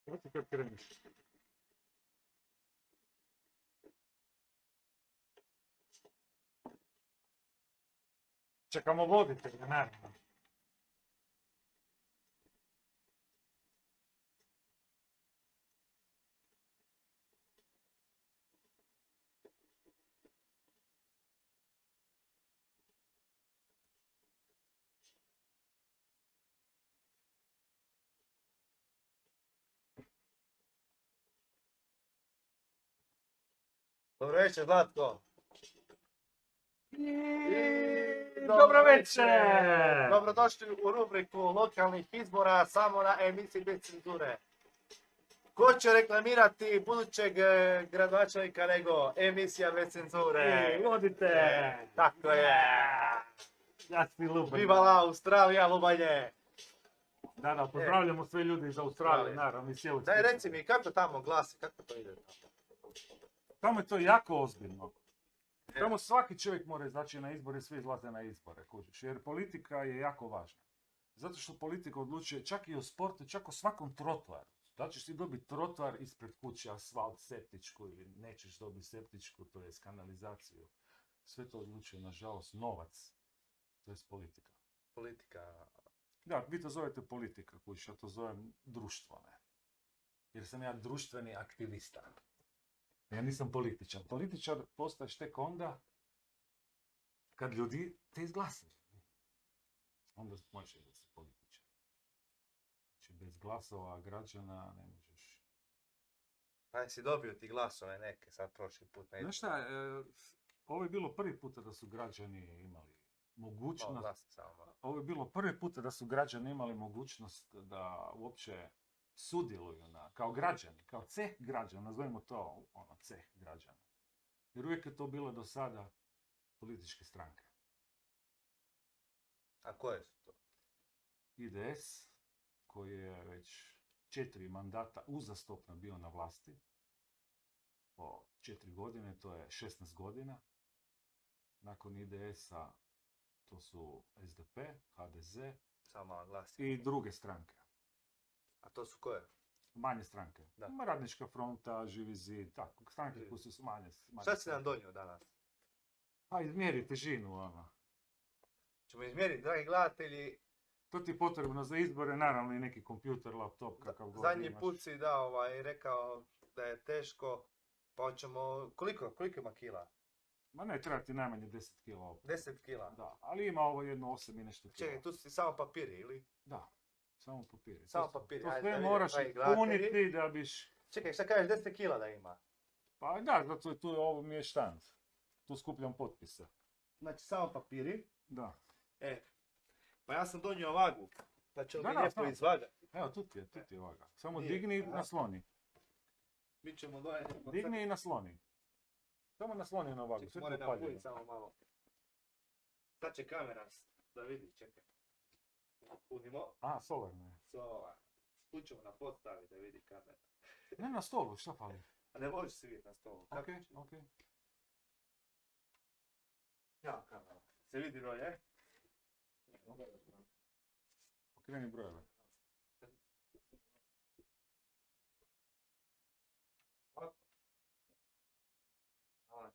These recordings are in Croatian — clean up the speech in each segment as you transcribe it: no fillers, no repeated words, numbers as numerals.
Reci kad kreniš. Čekamo voditelja, naravno. Dobro večer, Zlatko. Dobro večer! Dobrodošli u rubriku lokalnih izbora samo na emisiji bez cenzure. Ko će reklamirati budućeg gradonačelnika nego emisija bez cenzure? Vodite! Tako je. Ja si Lubanje. Vivala Australija, Lubanje. Da, pozdravljamo sve ljude iz Australije, naravno, i cijelu Daj reci mi, kako tamo glasi, kako to ide tamo? Tamo je to jako ozbiljno. Tamo svaki čovjek mora izaći na izbore, svi izlaze na izbore, kužiš, jer politika je jako važna. Zato što politika odlučuje čak i o sportu, čak o svakom trotoaru. Da ćeš ti dobiti trotoar ispred kuće, asfalt, septičku ili nećeš dobiti septičku, to je kanalizaciju. Sve to odlučuje, nažalost, novac. To je politika. Politika. Da, vi to zovete politika, kužiš, ja to zovem društvo, ne. Jer sam ja društveni aktivista. Ja nisam političar. Političar postaješ tek onda kad ljudi te izglasaju. Onda možeš da si političar. Znači, bez glasova građana ne možeš. Pa jesi dobio ti glasove neke sad prošli put na Znaš šta, ovo je bilo prvi puta da su građani imali mogućnost... Ovo je bilo prvi puta da su građani imali mogućnost da uopće sudjeluju kao građani, kao ceh građana, nazovimo to ceh građana. Jer uvijek je to bilo do sada političke stranke. A koje su to? IDS, koji je već 4 mandata uzastopno bio na vlasti, po 4 godine, to je 16 godina. Nakon IDS-a to su SDP, HDZ i druge stranke. A to su koje? Manje stranke. Da. Radnička fronta, Živi zid, tako, stranke koje su manje. Šta si nam donio danas? Pa izmjeri težinu, Ćemo izmjeriti, dragi gledatelji. To ti je potrebno za izbore, naravno i neki kompjuter, laptop, kakav god Zadnji imaš. put si rekao da je teško, pa ćemo, koliko ima kila? Ma ne, treba ti najmanje 10 kila opet. 10 kila? Da, ali ima ovo jedno 8 i nešto kila. Čekaj, tu su samo papiri, ili? Da, samo papiri. Samo papiri, to ajde sve da moraš puniti da biš... Čekaj, šta kažeš, 10 kila da ima? Pa da, zato je tu ovo mi je štand. Tu skupljam potpise. Znači, samo papiri. Da. Pa ja sam donio vagu, pa ćemo mi lijepo znam. izvagati. Evo, tu ti je vaga. Samo digni i nasloni. Mi ćemo donijeti... Digni i nasloni. Samo nasloni na vagu, sve Moram to paljeno. napuniti samo malo. Sad će kamera da vidi, čekaj. Punimo. Solarno je. Tu ćemo na podstavi da vidi kamera. Ne na stolu, šta fali? A ne možeš se vidjeti na stolu. Ok. Ja, kamera. Se vidi broj, je? Okreni brojeve.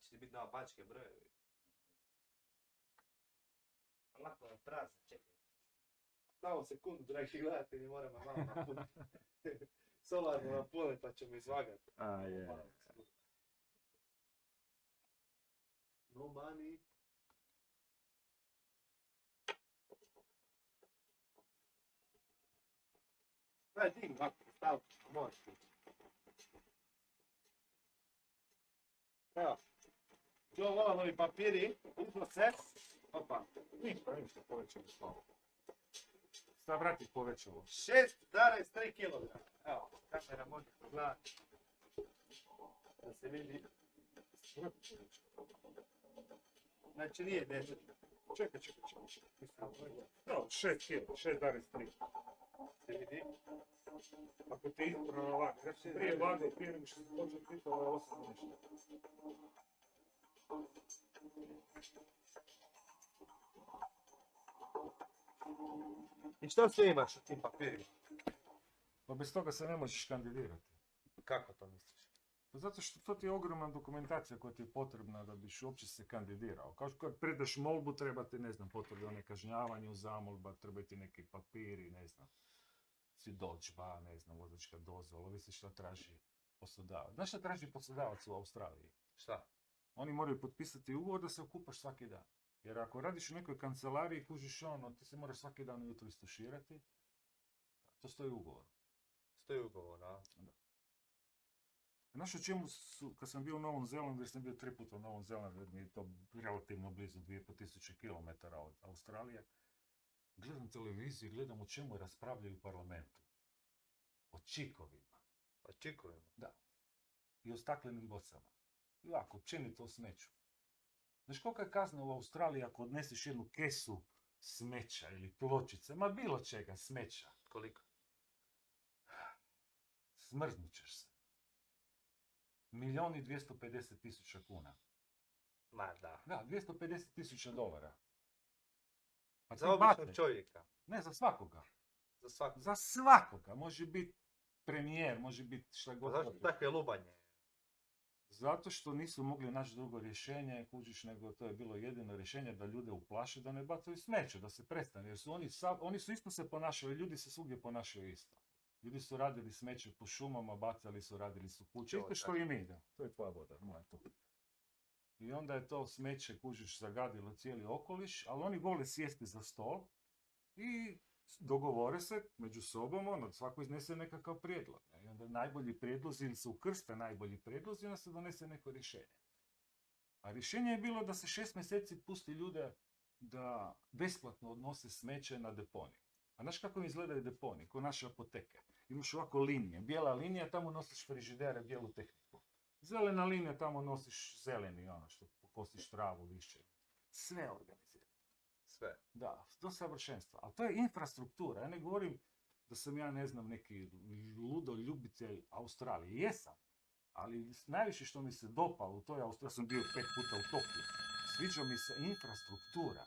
Će ti biti naopačke brojevi. Lako je prazno, čekaj. Samo sekundu, dragi gledatelji, moramo malo napuniti. Solarno napuniti pa ćemo izvagati. No money. Daj, digni ovako, stav, možeš. Evo. Tu ovolovi papiri, iznose. Opa. Ništa, povećalo slavo. Šta vrati povećalo? 6,3 kg. Evo, kamera može pogledati. Da se vidi. Znači nije 10. Čekaj. No, 6 kilo, 6,3. Se vidi. Ako te ispravno vage, znači prije vage, prije nego što se počne pitala je 8 nešto. I što sve imaš u tim papirima? Pa bez toga se ne možeš kandidirati. Kako to misliš? Pa zato što to ti je ogromna dokumentacija koja ti je potrebna da biš uopće se kandidirao. Kao što kad predaš molbu, treba ti, ne znam, potvrda o nekažnjavanju, zamolba, treba ti neki papiri, ne znam, svjedodžba, ne znam, vozačka dozvola, ovisi šta traži poslodavac. Znaš šta traži poslodavac u Australiji? Šta? Oni moraju potpisati ugovor da se okupaš svaki dan. Jer ako radiš u nekoj kancelariji, kužiš ono, ti se moraš svaki dan ujutro istuširati, to stoji u ugovoru. Stoji ugovor, a? Znaš o čemu su, kad sam bio u Novom Zelandu, jer sam bio 3 puta u Novom Zelandu, jer mi je to relativno blizu 2500 km od Australije, gledam televiziju i gledam o čemu raspravljaju u parlamentu. O čikovima. O čikovima? Da. I o staklenim bocama. I ovako, općenito o smeću. Znaš kolika je kazna u Australiji ako odneseš jednu kesu smeća ili pločice, ma bilo čega, smeća. Koliko? Smrznut ćeš se. 1.250.000 kuna. Ma da. Da, $250,000. Pa Za ti običnog bate. čovjeka. Ne, za svakoga. Za svakog. Za svakoga. Može biti premijer, može biti šta god. Zašto hoćeš. takve lubanje? Zato što nisu mogli naći drugo rješenje, kužiš, nego to je bilo jedino rješenje da ljude uplaše da ne bacaju smeće, da se prestane. Jer su oni su isto se ponašali, ljudi se svugdje ponašaju isto. Ljudi su radili smeće po šumama, bacali su, radili su kuće, isto što i mi, da. To je tvoja voda, moja to. I onda je to smeće, kužiš, zagadilo cijeli okoliš, ali oni vole sjesti za stol i dogovore se među sobom, ono, svako iznese nekakav prijedlog. I onda najbolji prijedlozi, ili se ukrste najbolji prijedlozi, onda se donese neko rješenje. A rješenje je bilo da se 6 mjeseci pusti ljude da besplatno odnose smeće na deponiju. A znaš kako im izgledaju deponije, ko naše apoteke? Imaš ovako linije, bijela linija, tamo nosiš frižidere, bijelu tehniku. Zelena linija, tamo nosiš zeleni, ono što kosiš travu, lišće. Sve organizirano. Sve. Da, do savršenstva. Ali to je infrastruktura. Ja ne govorim da sam ja, ne znam, neki ludo ljubitelj Australije. Jesam. Ali najviše što mi se dopalo u toj Australiji, ja sam bio 5 puta u Tokiju, sviđa mi se infrastruktura.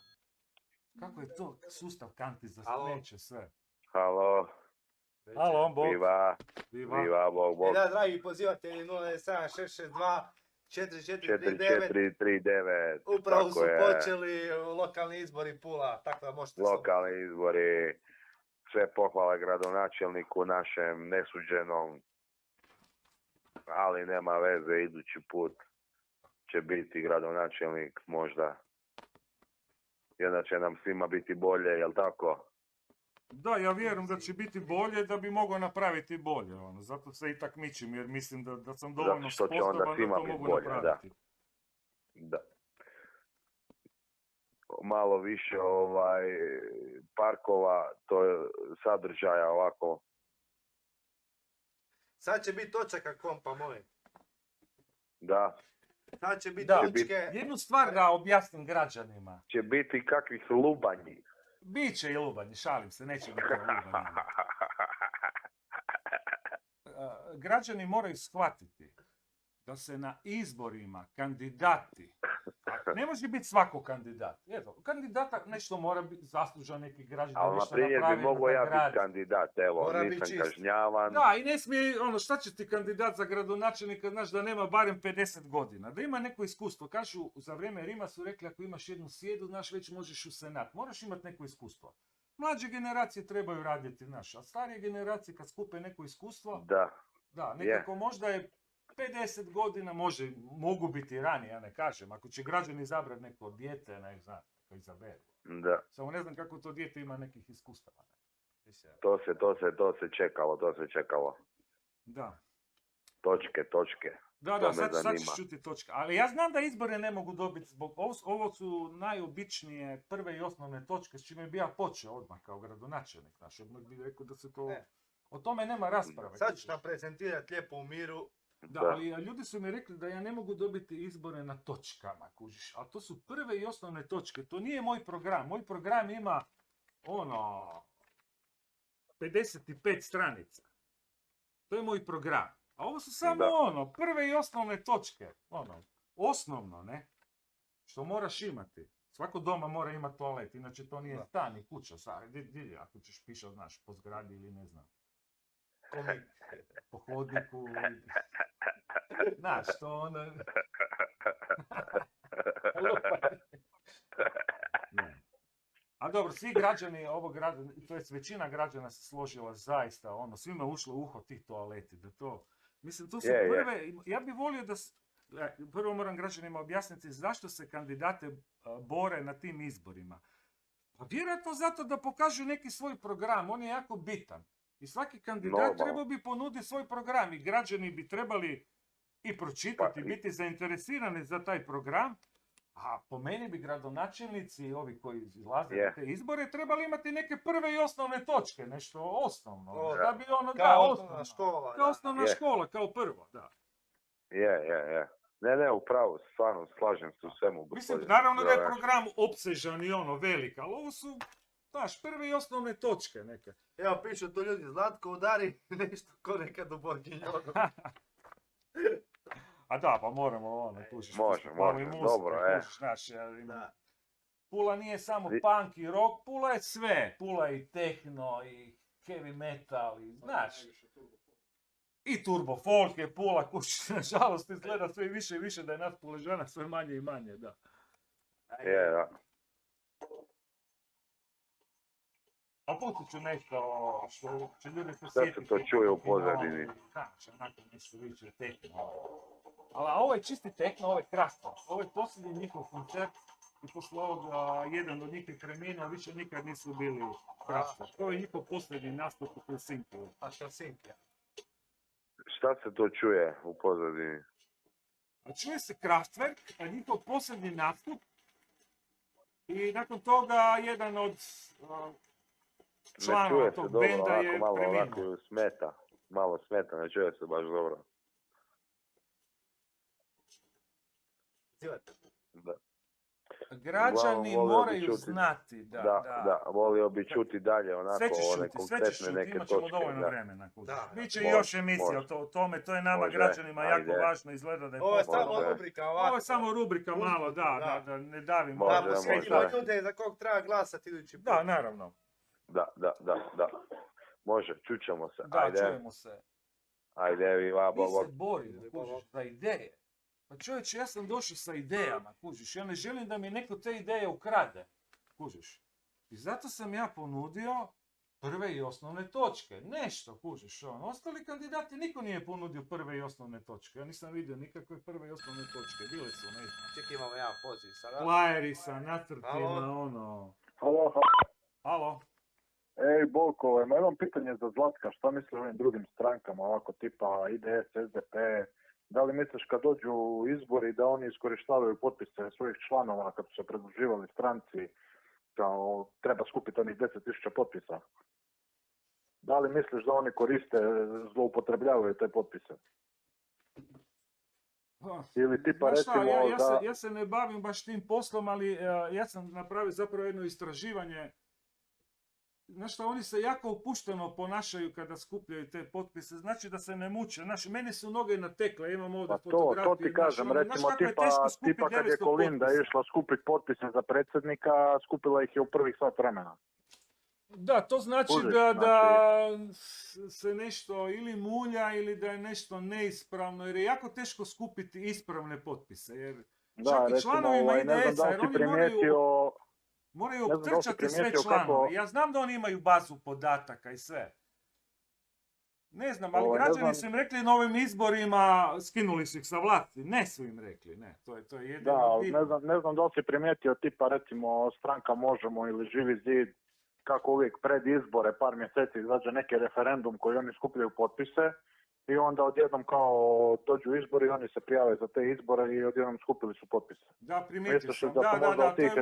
Kako je to sustav kanti za Alo? smeće, sve. Halo, Halo, Bog. viva, Viva. viva, bog, bog, Da, dragi pozivatelji 07662 4439. 4439, Upravo tako su je, počeli lokalni izbori Pula, tako da možete lokalni izbori, sve pohvale gradonačelniku našem nesuđenom, ali nema veze, idući put će biti gradonačelnik možda. Jedna će nam svima biti bolje, jel tako? Da, ja vjerujem da će biti bolje da bi mogao napraviti bolje. Ono. Zato se i takmičim, jer mislim da sam dovoljno Zato što će onda sposoban da svima to biti mogu bolje, napraviti. Da. Malo više parkova, to je sadržaja ovako. Sad će biti točaka kompa moj. Da, Sad će biti Da. točke. Jednu stvar da objasnim građanima. će biti kakvih lubanji. Biće i lubanje, šalim se, neće biti lubanje. Građani moraju shvatiti da se na izborima kandidati, a ne može biti svako kandidat. Eto, kandidata nešto mora biti zaslužan neki građan da Ali, na nešto primjer, bi napravi mogao ja nagradi. biti kandidat, evo, Mora biti nisam čist. kažnjavan. Da, i ne smije, ono, šta će ti kandidat za gradonačelnika, znaš, da nema barem 50 godina, da ima neko iskustvo. Kažu, za vrijeme Rima su rekli, ako imaš jednu sjedu, znaš, već možeš u senat. Moraš imati neko iskustvo. Mlađe generacije trebaju raditi, znaš, a starije generacije kad skupe neko iskustvo, Da, nekako možda je 50 godina, mogu biti ranije, ja ne kažem. Ako će građani izabrati neko dijete, ne znam, kako izaberu. da. Samo ne znam kako to dijete ima nekih iskustava. To se čekalo. Da. Točke. Da, To me sad zanima. ćeš čuti točka. Ali ja znam da izbore ne mogu dobiti zbog... Ovo su najobičnije prve i osnovne točke s čime bi ja počeo odmah kao gradonačelnik. Znaš, odmah bih rekao da se to... Ne. O tome nema rasprave. Sad ću nam prezentirati lijepo u miru. Da, Da. ali ljudi su mi rekli da ja ne mogu dobiti izbore na točkama, kužiš. Ali to su prve i osnovne točke. To nije moj program. Moj program ima, 55 stranica. To je moj program. A ovo su samo Da. prve i osnovne točke. Osnovno, ne? Što moraš imati. Svako doma mora imati toalet, inače to nije Da. stan i kuća. Ako ćeš pišati, znaš, po zgradi ili ne znam. komik. po hodniku. Znaš, to ono... Ne. A dobro, svi građani ovog grada, to jest većina građana se složila zaista, ono, svima je ušlo u uho tih toaleti, da to, mislim, to su prve, ja bih volio da, prvo moram građanima objasniti zašto se kandidate bore na tim izborima. Pa vjerojatno zato da pokažu neki svoj program, on je jako bitan. I svaki kandidat trebao bi ponuditi svoj program i građani bi trebali i pročitati, biti zainteresirani za taj program. A po meni bi gradonačelnici i ovi koji izlaze na te izbore trebali imati neke prve i osnovne točke, nešto osnovno. Da bi ono, kao osnovna škola. Kao osnovna škola, kao prvo, da. Je. Ne, upravo, stvarno, slažem se u svemu. Mislim, naravno da je program opsežan i ono velik, ali ovo su, znaš, prve i osnovne točke neke. Evo, pišu to ljudi, Zlatko udari nešto ko nekad u Borginjogu. A da, pa moramo ono, kužiš. Može, dobro, znaš, Pula nije samo punk i rock, Pula je sve. Pula je i techno, i heavy metal, i znaš. I turbo folk je Pula, kužiš, nažalost izgleda sve više i više da je nas Puležana sve manje i manje, da. Je, da. A pustit ću nešto što će ljudi posjetiti. Sad se to čuje u pozadini. Znači, onako nešto više techno. Ali ovo je čisti techno, ovo je krasno. Ovo je posljednji njihov koncert i posle ovoga jedan od njih je preminuo, više nikad nisu bili krasno. To je njihov posljednji nastup u Helsinkiju. A Helsinki. Šta se to čuje u pozadini? A čuje se Kraftwerk, a njihov posljednji nastup. I nakon toga jedan od članova tog benda je preminuo. Malo smeta, ne čuje se baš dobro. Da. Građani moraju znati, da, volio bi čuti dalje onako one konkretne neke točke. Sve ćeš čuti, imat ćemo dovoljno vremena. Biće još emisija o tome, to je nama građanima jako važno, izgleda da je ovo je samo rubrika ovako. Ovo je samo rubrika malo, da ne davimo. Da, posjetimo ljude za kog treba glasati idući put. Da, naravno. Da. Može, čućemo se. Da, čujemo se. Ajde, vi Mi se borimo, kužiš, za ideje. Pa čovječe, ja sam došao sa idejama, kužiš. Ja ne želim da mi neko te ideje ukrade, kužiš. I zato sam ja ponudio prve i osnovne točke. Nešto, kužiš. Ostali kandidati, niko nije ponudio prve i osnovne točke. Ja nisam vidio nikakve prve i osnovne točke. Bile su, ne znam. Čekaj, imamo jedan poziv sada. Flyeri sa nacrtima, ono... Halo. Ej, Bolko, ima jedno pitanje za Zlatka, šta misli o ovim drugim strankama, ovako tipa IDS, SDP, da li misliš kad dođu izbori da oni iskorištavaju potpise svojih članova kad su se pridruživali stranci, kao treba skupiti onih 10.000 potpisa? Da li misliš da oni koriste, zloupotrebljavaju te potpise? Ili tipa recimo ja se ne bavim baš tim poslom, ali ja sam napravio zapravo jedno istraživanje. Znaš šta, oni se jako opušteno ponašaju kada skupljaju te potpise, znači da se ne muče. Znaš, meni su noge natekle, imam ovdje fotografiju. To ti kažem, recimo tipa kad je Kolinda išla skupiti potpise za predsjednika, skupila ih je u prvih sat vremena. Da, to znači da se nešto ili mulja ili da je nešto neispravno, jer je jako teško skupiti ispravne potpise. Jer čak i članovima IDS-a, jer oni moraju optrčati sve članove. Ja znam da oni imaju bazu podataka i sve. Ne znam, ali građani su im rekli na ovim izborima, skinuli su ih sa vlasti. Ne su im rekli, ne. To je jedino bitno. Ne znam da li si primijetio tipa recimo stranka Možemo ili Živi zid, kako uvijek pred izbore, par mjeseci izađe neki referendum koji oni skupljaju potpise i onda odjednom kao dođu izbori, oni se prijave za te izbore i odjednom skupili su potpise. Da, primijetio sam. Da, to je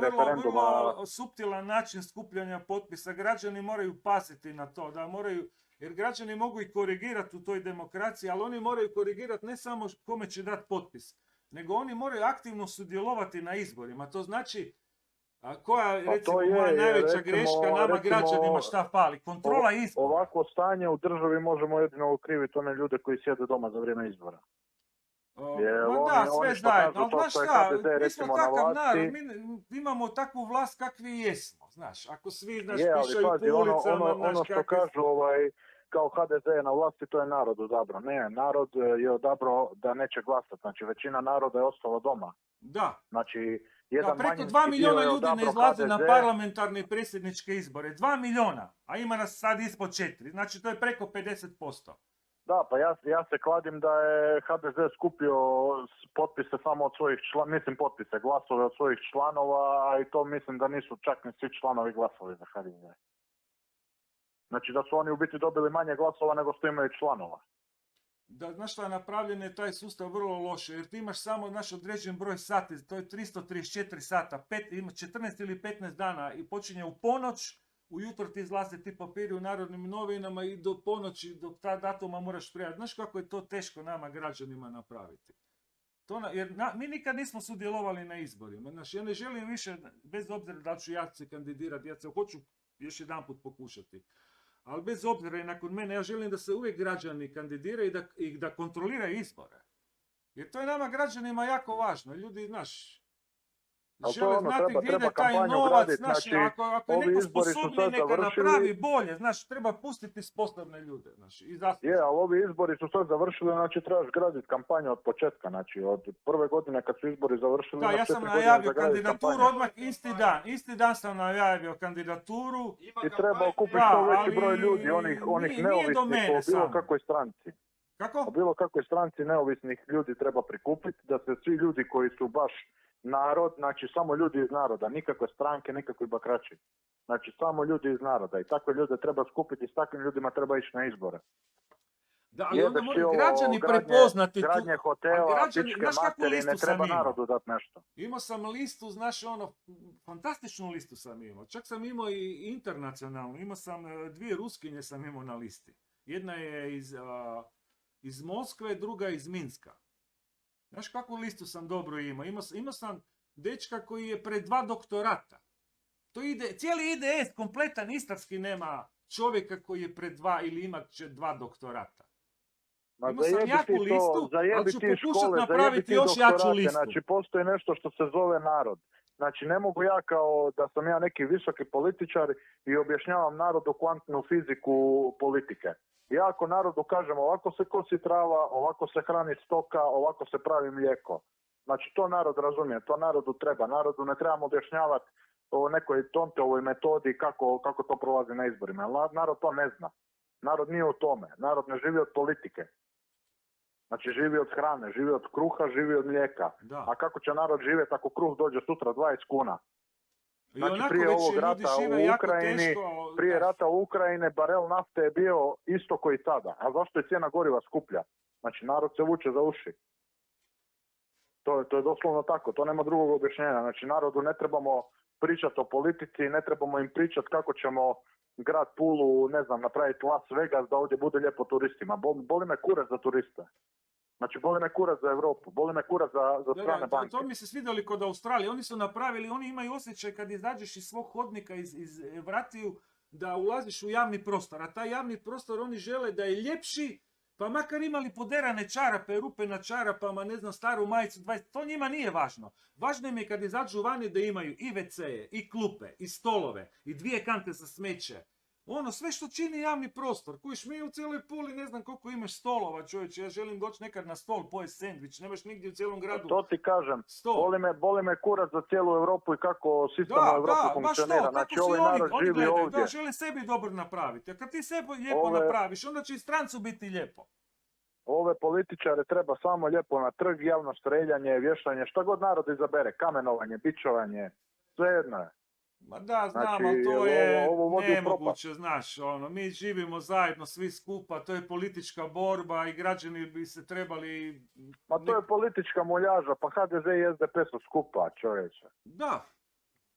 vrlo suptilan način skupljanja potpisa. Građani moraju paziti na to, da moraju, jer građani mogu i korigirati u toj demokraciji, ali oni moraju korigirati ne samo kome će dati potpis, nego oni moraju aktivno sudjelovati na izborima. To znači, koja je recimo moja najveća greška nama građanima šta fali? Kontrola izbora. Ovako stanje u državi možemo jedino okriviti one ljude koji sjede doma za vrijeme izbora. Sve zajedno, ali znaš šta, mi smo takav narod, mi imamo takvu vlast kakvi jesmo, znaš, ako svi, znaš, pišaju po ulicama, ono što kažu, kao HDZ je na vlasti, to je narod odabrao. Ne, narod je odabrao da neće glasati. Znači, većina naroda je ostala doma. Da. Znači, Da, jedan preko manjinski 2 dio milijuna je ljudi ne odabrao izlaze na HDZ. parlamentarne i predsjedničke izbore. 2 milijuna, a ima nas sad ispod 4. Znači to je preko 50%. Da, pa ja se kladim da je HDZ skupio potpise samo od svojih članova, mislim potpise, glasove od svojih članova, a i to mislim da nisu čak ni svi članovi glasovali za HDZ. Znači da su oni u biti dobili manje glasova nego što imaju članova. Da, znaš šta, napravljen je taj sustav vrlo loše, jer ti imaš samo naš određen broj sati, to je 334 sata, ima 14 ili 15 dana i počinje u ponoć, ujutro ti izlaze ti papiri u Narodnim novinama i do ponoći, do ta datuma moraš prijaviti. Znaš kako je to teško nama građanima napraviti? Mi nikad nismo sudjelovali na izborima. Znaš, ja ne želim više, bez obzira da li ću ja se kandidirati, ja se hoću još jedan put pokušati. Ali bez obzira i nakon mene, ja želim da se uvijek građani kandidiraju i da kontroliraju izbore. Jer to je nama građanima jako važno. Ljudi, znaš, Ali to žele ono, znati gdje treba ide taj kampanju novac, graditi, znaš, znači, ako je ovi neko izbori su sposobniji, sad neka završili. napravi bolje, znaš, treba pustiti sposobne ljude, znaš, i Je, ali ovi izbori su sad završili, znači trebaš graditi kampanju od početka, znači od prve godine kad su izbori završili. Da, na ja sam 4 godine najavio zagraditi kandidaturu kampanju. odmah isti dan sam najavio kandidaturu. I treba okupiti Da, što veći ali broj ljudi, onih nije do neovisnih mene po bilo samo. kakvoj stranci. Kako? Po bilo kakvoj stranci neovisnih ljudi treba prikupiti, da se svi ljudi koji su baš narod, znači samo ljudi iz naroda, nikakve stranke, nikakvi bakrači. Znači samo ljudi iz naroda i takve ljude treba skupiti i s takvim ljudima treba ići na izbore. Da, ali onda Jebeš ti moraju ovo građani gradnje- prepoznati tu. Gradnje Ali hotela, građani, pičke znaš kakvu materi, listu ne sam treba imao? narodu dati nešto. Imao sam listu, znaš ono, fantastičnu listu sam imao. Čak sam imao i internacionalnu. Imao sam 2 Ruskinje sam imao na listi. Jedna je iz Moskve, druga iz Minska. Znaš kakvu listu sam dobro imao? Imao sam dečka koji je pred 2 doktorata. To ide, cijeli IDS, kompletan istarski nema čovjeka koji je pred 2 ili imat će 2 doktorata. Ma Imao sam zajebi jaku ti listu, to, zajebi ali ću ti pokušat škole, napraviti zajebi ti još jaču doktorate. listu. Znači postoji nešto što se zove narod. Znači ne mogu ja kao da sam ja neki visoki političar i objašnjavam narodu kvantnu fiziku politike. Ja ako narodu kažem ovako se kosi trava, ovako se hrani stoka, ovako se pravi mlijeko. Znači to narod razumije, to narodu treba. Narodu ne trebamo objašnjavati o nekoj Tonteovoj metodi kako to prolazi na izborima. Narod to ne zna. Narod nije u tome. Narod ne živi od politike. Znači živi od hrane, živi od kruha, živi od mlijeka. Da. A kako će narod živjeti ako kruh dođe sutra 20 kuna? I Znači, onako prije već ovog ljudi rata žive u jako Ukrajini, teško. Prije da. rata u Ukrajine barel nafte je bio isto koji tada. A zašto je cijena goriva skuplja? Znači narod se vuče za uši. To je doslovno tako, to nema drugog objašnjenja. Znači narodu ne trebamo pričati o politici, ne trebamo im pričati kako ćemo grad Pulu, ne znam, napraviti Las Vegas da ovdje bude lijepo turistima. Boli me kurac za turiste. Znači boli me kurac za Europu, boli me kurac za strane banke. To mi se svidjeli kod Australije. Oni su napravili, oni imaju osjećaj kad izađeš iz svog hodnika, iz vratiju, da ulaziš u javni prostor. A taj javni prostor oni žele da je ljepši, pa makar imali poderane čarape, rupe na čarapama, ne znam, staru majicu, 20, to njima nije važno. Važno im je kad izađu vani da imaju i WC-e, i klupe, i stolove, i 2 kante za smeće. Ono, sve što čini javni prostor. Kojiš, mi u cijeloj Puli ne znam koliko imaš stolova, čovječe. Ja želim doći nekad na stol, pojest sendvič. Nemaš nigdje u cijelom gradu To ti kažem, stol. boli me kurac za cijelu Europu i kako sistem u Europi baš funkcionira. to. Znači Kako ovaj si narod oni živi gledaju, ovdje. da, žele sebi dobro napraviti. A kad ti sebi lijepo Ove- napraviš, onda će i strancu biti lijepo. Ove političare treba samo lijepo na trg, javno streljanje, vješanje, šta god narod izabere, kamenovanje, bičovanje, svejedno je. Ma da, znam, Znači, ali to je ovo vodi u nemoguće, znaš, ono, mi živimo zajedno svi skupa, to je politička borba i građani bi se trebali... Ma to je politička muljaža, pa HDZ i SDP su skupa, čovječe. Da,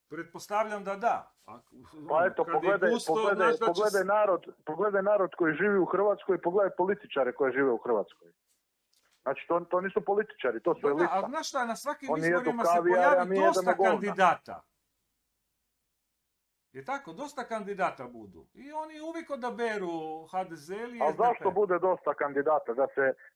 pretpostavljam da da. Pa eto, kad je pogledaj, gusto, pogledaj, znaš da će pogledaj narod koji živi u Hrvatskoj, pogledaj političare koji žive u Hrvatskoj. Znači, to nisu političari, to su Da, elita. ali znaš šta, na svakim Oni jedu izborima se kavijar, a pojavi mi dosta jedemo govna. kandidata. Je tako, dosta kandidata budu. I oni uvijek odaberu HDZ ili Ali SDP. zašto bude dosta kandidata?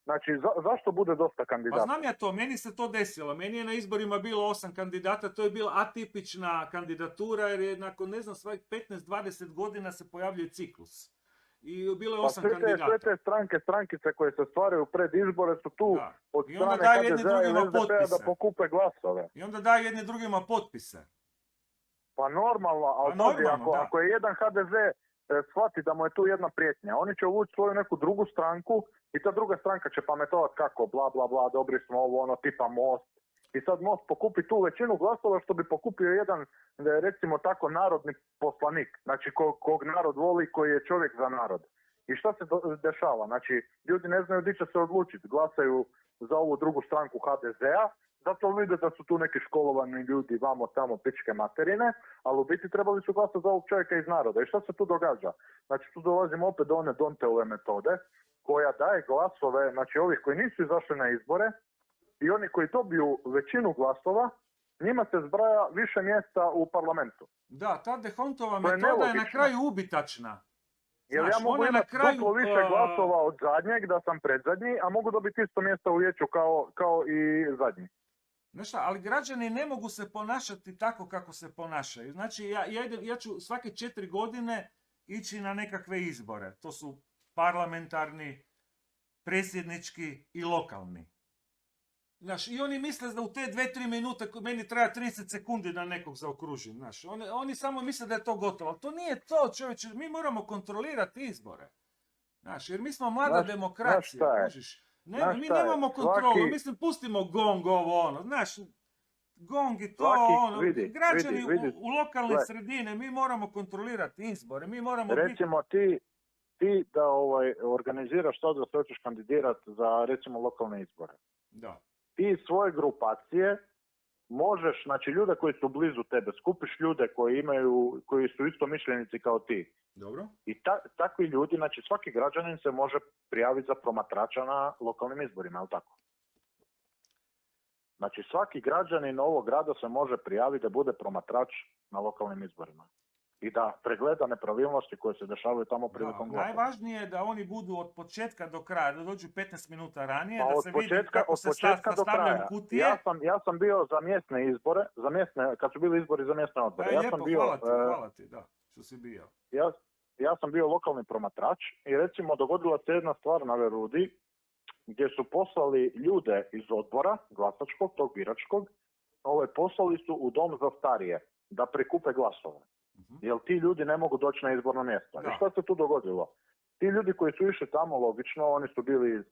Znači, zašto bude dosta Pa kandidata? znam ja to, meni se to desilo. Meni je na izborima bilo 8 kandidata, to je bila atipična kandidatura jer je nakon, ne znam, svojih 15-20 godina se pojavljuje ciklus. i bilo je Pa 8 sve kandidata. te strankice koje se stvaraju pred izbore su tu Da. od I onda strane daju jedni HDZ-a i drugima SDP-a da potpise. pokupe glasove. I onda daju jedni drugima potpise. Pa normalno, ali Pa pazi, normalno, da. ako je jedan HDZ shvati da mu je tu jedna prijetnja, oni će uvući svoju neku drugu stranku i ta druga stranka će pametovati kako, bla bla bla, dobri smo ovo, ono, tipa Most. I sad Most pokupi tu većinu glasova što bi pokupio jedan, recimo tako, narodni poslanik, znači kog narod voli, koji je čovjek za narod. I šta se dešava? Znači, ljudi ne znaju gdje će se odlučiti, glasaju za ovu drugu stranku HDZ-a, zato vide da su tu neki školovani ljudi vamo tamo pičke materine, ali u biti trebali su glasati za ovog čovjeka iz naroda. I šta se tu događa? Znači, tu dolazimo opet do one Donteove metode, koja daje glasove, znači ovih koji nisu izašli na izbore, i oni koji dobiju većinu glasova, njima se zbraja više mjesta u parlamentu. Da, ta Dehontova To je metoda je na nelogično. kraju ubitačna. Jer Znaš, ja mogu ona je na imati kraju, duplo više glasova od zadnjeg, da sam predzadnji, a mogu dobiti isto mjesta u vijeću kao i zadnji. Znaš šta, ali građani ne mogu se ponašati tako kako se ponašaju. Znači, ja ću svake 4 godine ići na nekakve izbore. To su parlamentarni, predsjednički i lokalni. Znaš, i oni misle da u te 2-3 minute meni treba 30 sekundi da nekog zaokružim. Znaš, oni samo misle da je to gotovo. Ali to nije to, čovječe. Mi moramo kontrolirati izbore. Znaš, jer mi smo mlada demokracija. šta je? Kužiš. Znaš Mi šta je? nemamo kontrolu. Svaki- Mislim, pustimo gong ovo ono. Znaš, gong i to Svaki- ono. vidi, Građani vidi. u lokalne Gle. sredine, mi moramo kontrolirati izbore. Mi moramo biti... Recimo ti da organiziraš to da se hoćeš kandidirati za recimo lokalne izbore. Da. Ti iz svoje grupacije možeš, znači ljude koji su blizu tebe, skupiš ljude koji su isto mišljenici kao ti. Dobro. I takvi ljudi, znači svaki građanin se može prijaviti za promatrača na lokalnim izborima, je li tako? Znači svaki građanin ovog grada se može prijaviti da bude promatrač na lokalnim izborima. I da pregleda nepravilnosti koje se dešavaju tamo prilikom Da, glasanja. najvažnije je da oni budu od početka do kraja, da dođu 15 minuta ranije, Pa da od se vidi početka, kako od se početka do stavljaju kraja. kutije. Ja sam bio za mjesne izbore, kad su bili izbori za mjesne odbore. Ja lijepo, sam bio, hvala ti, da, što si bio. ja sam bio lokalni promatrač i recimo dogodila se jedna stvar na Verudi gdje su poslali ljude iz odbora glasačkog, tog biračkog, poslali su u dom za starije da prikupe glasove. Jer ti ljudi ne mogu doći na izborno mjesto. Da. I šta se tu dogodilo? Ti ljudi koji su išli tamo, logično, oni su bili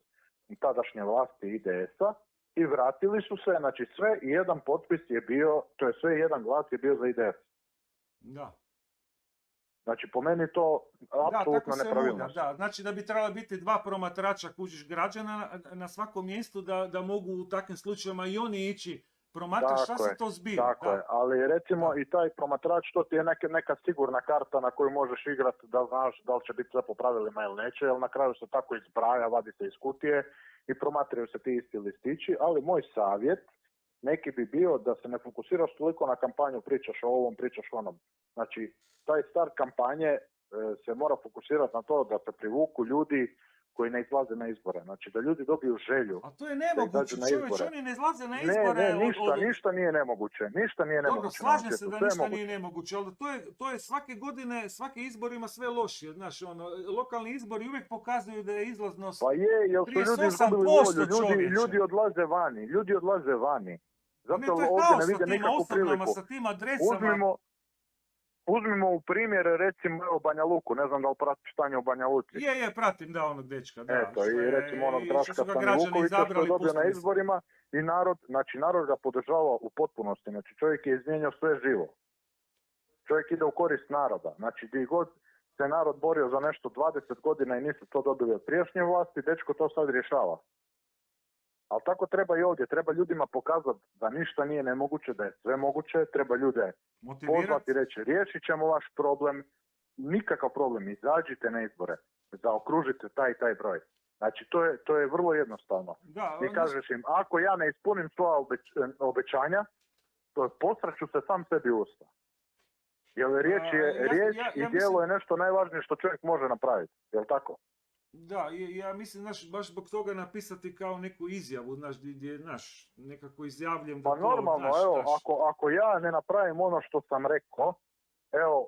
iz tadašnje vlasti IDS-a i vratili su se, znači sve i jedan potpis je bio, to je sve i jedan glas je bio za IDS. Da. Znači po meni to apsolutno tako se nepravilnost. muda, da. Znači da bi trebala biti 2 promatrača kužiš građana na svakom mjestu da mogu u takvim slučajevima i oni ići promatraš šta se to zbiva. Tako je, ali recimo i taj promatrač, to ti je neka sigurna karta na koju možeš igrati da znaš da li će biti sve po pravilima ili neće, jer na kraju se tako izbraja, vadi se iz kutije i promatraju se ti isti listići, ali moj savjet neki bi bio da se ne fokusiraš toliko na kampanju, pričaš o ovom, pričaš o onom. Znači, taj start kampanje se mora fokusirati na to da se privuku ljudi koji ne izlaze na izbore. Znači, da ljudi dobiju želju. A to je nemoguće, čovječ, oni ne izlaze na izbore. Ništa nije nemoguće. Ništa nije nemoguće. Dobro, slažem se da sve ništa moguće. nije nemoguće, ali to je svake godine, svaki izbor ima sve lošije. Znaš, lokalni izbori uvijek pokazuju da je izlaznost Pa jer su ljudi izgubili 38% volju, ljudi odlaze vani. Zato to je ovdje haos ne sa vide tim nikakvu osobnama, priliku. sa tim adresama. Uzmimo u primjer, recimo, evo Banja Luku, ne znam da li pratiš stanje u Banja Luci. Je, pratim, da, onog dečka, da. Eto, i recimo onog Draška Stanivukovića što je dobio na izborima i narod ga podržava u potpunosti. Znači, čovjek je izmijenio sve živo. Čovjek ide u korist naroda. Znači, gdje god se narod borio za nešto 20 godina i nisu to dobili od prijašnje vlasti, dečko to sad rješava. Ali tako treba i ovdje. Treba ljudima pokazati da ništa nije nemoguće, da je sve moguće. Treba ljude pozvati i reći, riješit ćemo vaš problem. Nikakav problem. Izađite na izbore. Zaokružite taj i taj broj. Znači, to je vrlo jednostavno. I kažeš im, ako ja ne ispunim svoja obećanja, to posraću se sam sebi u usta. Jer riječ i djelo je nešto najvažnije što čovjek može napraviti. Jel' tako? Da, ja mislim, znaš, baš zbog toga napisati kao neku izjavu, znaš, gdje, znaš, nekako izjavljem da pa normalno, evo, ako ja ne napravim ono što sam rekao, evo,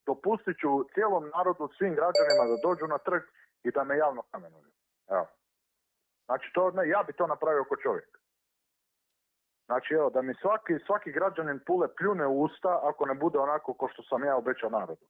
dopustit ću cijelom narodu, svim građanima da dođu na trg i da me javno kamenuju. Evo. Znači, ja bi to napravio kao čovjek. Znači, evo, da mi svaki građanin Pule pljune u usta ako ne bude onako ko što sam ja obećao narodu.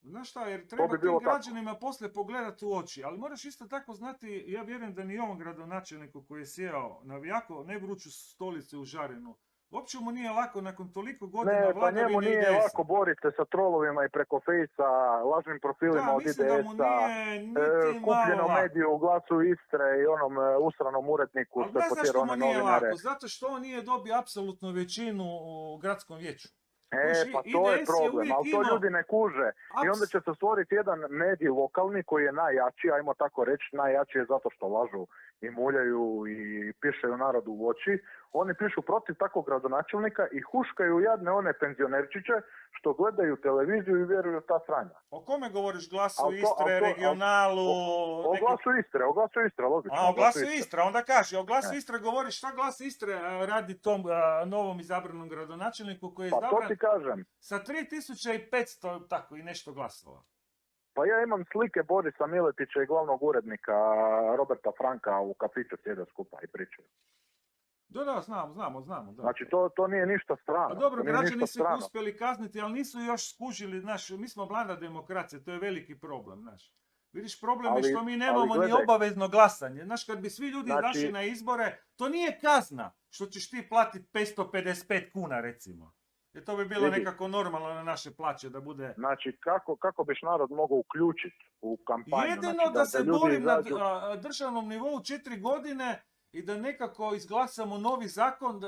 Znaš šta, jer treba bi bilo tim građanima poslije pogledati u oči, ali moraš isto tako znati, ja vjerujem da ni ovom gradonačelniku koji je sjeo na jako nevruću stolicu u Žarinu, uopće mu nije lako nakon toliko godina Ne, pa vladavine njemu nije IDS-a. lako boriti se sa trolovima i preko fejsa, lažnim profilima Da, od mislim da mu IDS-a, nije niti malo kupljenom lako. mediju u Glasu Istre i onom usranom uredniku Ali što je znaš potjerao zašto mu one nije novinare. lako? Zato što on nije dobio apsolutnu većinu u gradskom vijeću. Pa to je IDS je problem, uvijek ali to imao ljudi ne kuže. I onda će se stvoriti jedan medij lokalni koji je najjači, ajmo tako reći, najjači je zato što lažu i muljaju i pišaju narodu u oči. Oni pišu protiv takvog gradonačelnika i huškaju jadne one penzionerčiće što gledaju televiziju i vjeruju ta sranja. O kome govoriš? Glasu Al to- Istre, al to- al- regionalu? O neko- Glasu Istre, logično. A, o Glasu Istre, onda kaže, o Glasu Ne. Istre govoriš šta Glas Istre radi tom novom izabranom gradonačelniku koji je Pa to izabran ti kažem. sa 3500 tako i nešto glasova. Pa ja imam slike Borisa Miletića i glavnog urednika Roberta Franka u kafiću sjede skupa i pričaju. Da, znamo. Da. Znači to nije ništa strano. A dobro, to nije građani ništa su ih strano. uspjeli kazniti, ali nisu još skužili, znaš, mi smo mlada demokracija, to je veliki problem, znaš. Vidiš, problem je Ali- što mi ali nemamo ni gledaj. obavezno glasanje. Znaš, kad bi svi ljudi Znači- izašli na izbore, to nije kazna što ćeš ti platiti 555 kuna, recimo. Jer to bi bilo Vidi. nekako normalno na naše plaće, da bude... Znači, kako biš narod mogao uključiti u kampanju? Jedino znači, da se ljudi borim na izađu- državnom nivou 4 godine i da nekako izglasamo novi zakon,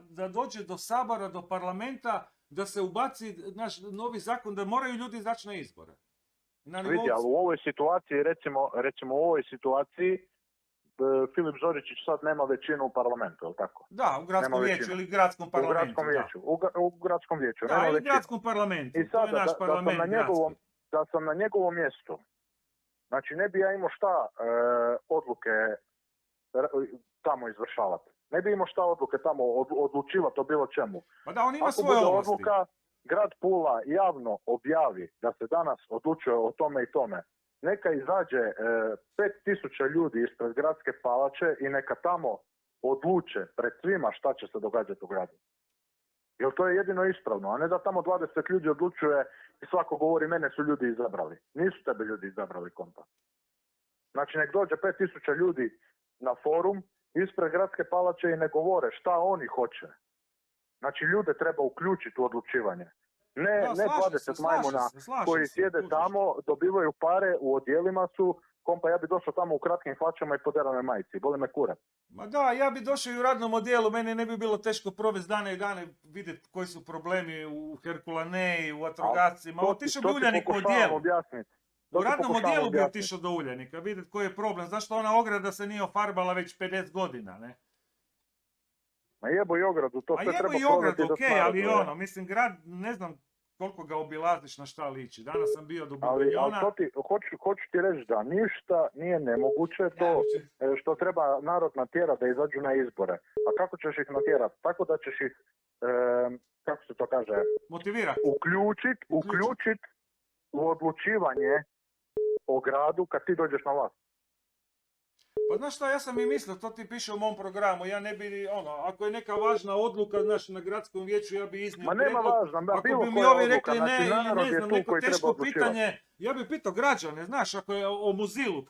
da dođe do Sabora, do parlamenta, da se ubaci naš novi zakon, da moraju ljudi izaći na izbore. Na nivou... Vidi, ali u ovoj situaciji, recimo u ovoj situaciji, Filip Zoričić sad nema većinu u parlamentu, je li tako? Da, u gradskom Nema vijeću većine. ili gradskom U parlamentu. gradskom vijeću. U gradskom vijeću. Da, nema i u većinu. gradskom parlamentu. I To je sada, naš parlament da sam na njegovom mjestu, znači ne bi ja imao šta odluke tamo izvršavati. Ne bi imao šta odluke tamo odlučivati o bilo čemu. Pa da, on ima Ako svoje bude ovlasti. odluka, grad Pula javno objavi da se danas odlučuje o tome i tome. Neka izađe 5000 ljudi ispred gradske palače i neka tamo odluče pred svima šta će se događati u gradu. Jer to je jedino ispravno, a ne da tamo 20 ljudi odlučuje i svako govori mene su ljudi izabrali. Nisu tebe ljudi izabrali, konta. Znači nek dođe 5000 ljudi na forum ispred gradske palače i ne govore šta oni hoće. Znači ljude treba uključiti u odlučivanje. Ne, Da, ne slažem se, 20 majmuna slažem koji se, sjede kužiš. tamo, dobivaju pare, u odjelima su, kompa ja bi došao tamo u kratkim hlačama i poderanoj majici, boli me kurac. Ma da, ja bi došao i u radnom odjelu, meni ne bi bilo teško provesti dane i dane, vidjeti koji su problemi u Herkulaneji, u vatrogascima. Otišao bi Uljanik u odjelu. U radnom odjelu bi otišao do Uljanika, vidjeti koji je problem. Zašto ona ograda se nije ofarbala već 50 godina, ne? Ma jebo i ogradu, to A sve jebo treba i ogradu, provesti okej, do ali narodu, ono, mislim, grad, ne znam koliko ga obilaziš, na šta liči. Danas sam bio do Ali Bubeljona. to hoću ti reći da ništa nije nemoguće to što treba narod natjera da izađu na izbore. A kako ćeš ih natjerati? Tako da ćeš ih, kako se to kaže, Motivirati. uključit u odlučivanje o gradu kad ti dođeš na vlast. Pa znaš šta, ja sam i mislio, to ti piše u mom programu, ja ne bi, ako je neka važna odluka, znaš, na gradskom vijeću, ja bi iznio Ma nema prijedlog. važno, Ako bilo bi mi koja ovi odluka, rekli ne, znači ili narod ne je znam, tu neko koji treba teško odlučivati. pitanje, ja bi pitao građane, znaš, ako je o Muzilu,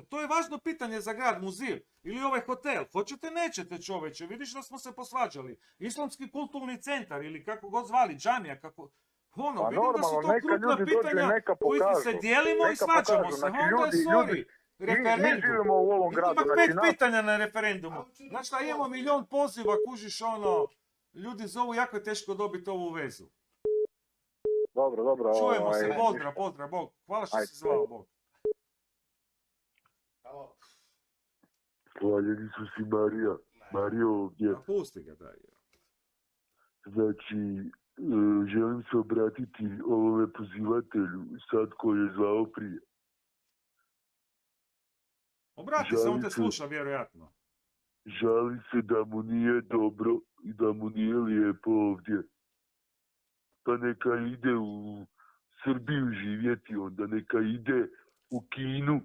to je važno pitanje za grad Muzil, ili ovaj hotel, hoćete, nećete čoveče, vidiš da smo se posvađali, Islamski kulturni centar, ili kako god zvali, džamija, kako, Pa vidim da su normalno, to neka krupna ljudi dođu i pitanja neka koji pokažu. se dijelimo i Neka svađamo pokažu, se, znači, onda je sorry. mi Referendum. živimo u ovom gradu, Ima znači 5 pitanja na referendumu. Znaš šta, imamo milion poziva, kužiš ljudi zovu, jako je teško dobiti ovu vezu. Dobro. Čujemo se, pozdrav, Bog. Hvala što Ajde. si zvao, Bog. Hvaljeni su si Marija. Mario ovdje. A pusti ga, daj. Znači, želim se obratiti ovome pozivatelju, sad koji je zvao prije. Obrati se, on te sluša, vjerojatno. Žali se da mu nije dobro i da mu nije lijepo ovdje. Pa neka ide u Srbiju živjeti, onda neka ide u Kinu.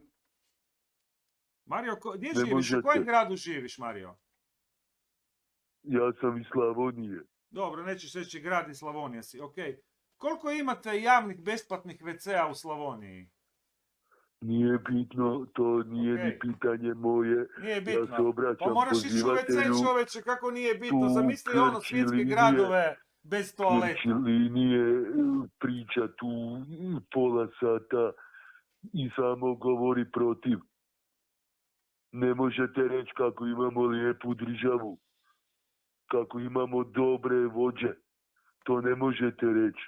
Mario, gdje Ne živiš? U možete. kojem gradu živiš, Mario? Ja sam iz Slavonije. Dobro, nećeš reći grad iz Slavonije si, ok. Koliko imate javnih besplatnih WC-a u Slavoniji? Nije bitno, to nije Ok. ni pitanje moje. Nije Ja se bitno. obraćam Pa moraš ići u WC, pozivatelju. čoveče, kako nije bitno. Tu Zamisli ono krči svjetske linije, gradove bez toaleta. Krči linije, priča tu pola sata i samo govori protiv. Ne možete reći kako imamo lijepu državu, kako imamo dobre vođe. To ne možete reći.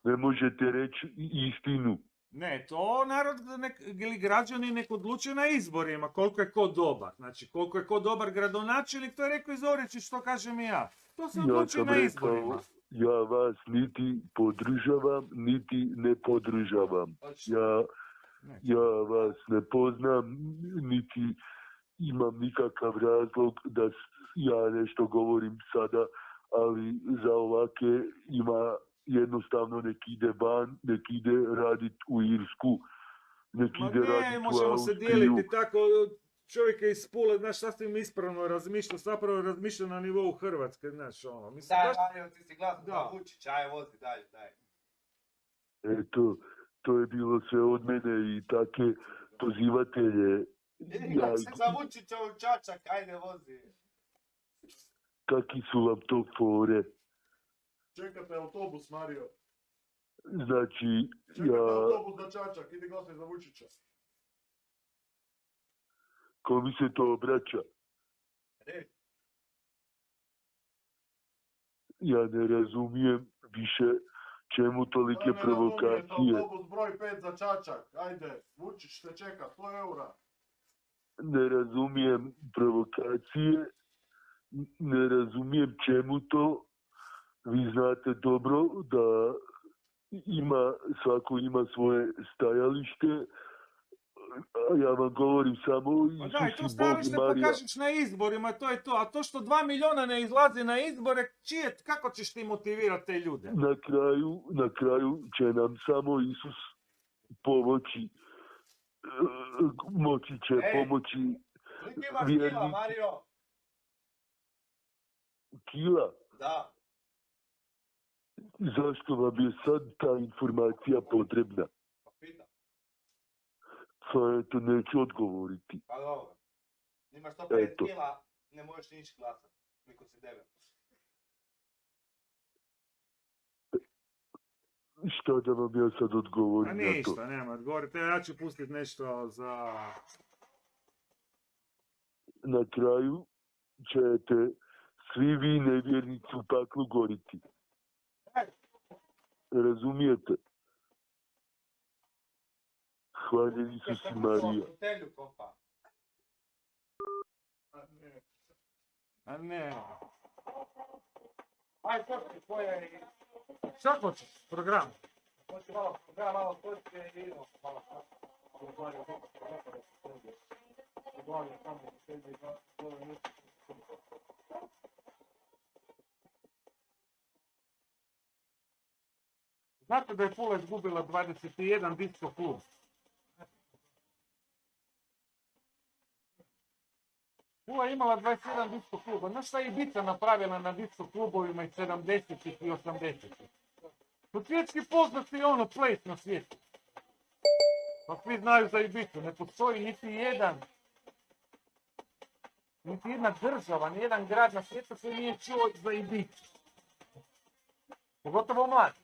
Ne možete reći istinu. Ne, to narod ili građani nek odluče na izborima koliko je ko dobar. Znači, koliko je ko dobar gradonačelnik, to je rekao Zoričić, što kažem i ja. To se Ja odlučuje sam na izborima. rekao, ja vas niti podržavam, niti ne podržavam. Ja vas ne poznam, niti imam nikakav razlog da ja nešto govorim sada, ali za ovake ima jednostavno nek ide van, nek ide radit u Irsku, nek Ma ide ne, radit u možemo se Austriju. dijeliti tako, čovjek je iz Pule, znaš, sasvim ispravno razmišlja, zapravo razmišlja na nivou Hrvatske, znaš, ono. Mislim, Daj, baš- Mario, ti si glasno Da. za Vučića, aj vozi, daj. Eto, to je bilo sve od mene i take pozivatelje. Kako se za Vučića u Čačak, ajde vozi. Kakvi su vam to fore? Čekate autobus, Mario. Znači, ja, za Čačak, idi glasaj za Vučića. ko mi se to obraća? Re, Ja ne razumijem više čemu tolike provokacije. Autobus broj 5 za Čačak, ajde, Vučić te čeka, 100 eura. Ne razumijem provokacije, ne razumijem čemu to. Vi znate dobro da svako ima svoje stajalište, a ja vam govorim samo Pa daj, to Isus i Bog stajalište i Marija. pokažeš na izborima, to je to. A to što 2 milijuna ne izlazi na izbore, kako ćeš ti motivirati te ljude? Na kraju će nam samo Isus pomoći, moći će Ej. pomoći koliko imaš Vjernici. kila, Mario? kila. Da. Zašto vam je sad ta informacija potrebna? Pa pitam. Pa eto, neću odgovoriti. Pa dobro. Imaš 150 Eto. kila, ne možeš ni ići glasat. Niko si debel. Šta da vam ja sad A odgovorim na to? ništa, nema odgovorite. Ja ću pustiti nešto za... Na kraju ćete svi vi nevjernici u paklu goriti. Razumijete? Hvala Isus i Marija. Fotelju kompa. A ne. Aj, točki tvoje i... Šta hoćeš? Program. Hoću malo program, malo točke i idemo malo. Znate da je Pula izgubila 21 disko klub? Pula je imala 21 disko kluba. Znaš šta je Ibiza napravila na disko klubovima iz 70-ih i 80-ih? To svjetski poznati ono place na svijetu. Pa svi znaju za Ibizu. Ne postoji niti jedna država, ni jedan grad na svijetu koji nije čuo za Ibizu. Pogotovo mladi.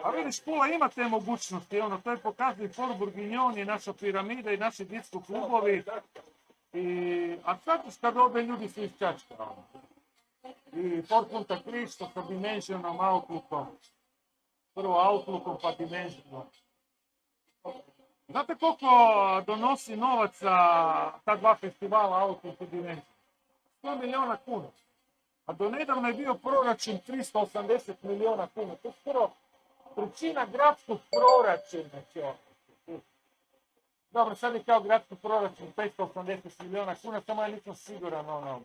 A vidiš, Pula ima te mogućnosti, ono, to je pokazuje Fort Bourguignon i naša piramida i naši disko klubovi. A sad kad ove ljudi su iz Čačka, ono. I Fort Punta Cristo sa Dimensionom, Outlookom. Prvo Outlookom pa Dimensionom. Znate koliko donosi novaca ta dva festivala Outlook i Dimension? 100 milijuna kuna. A do nedavno je bio proračun 380 milijuna kuna. To je skoro trećina gradskog proračuna. Dobro, sad je kao gradski proračun 580 milijuna kuna, samo ja nisam siguran, ono,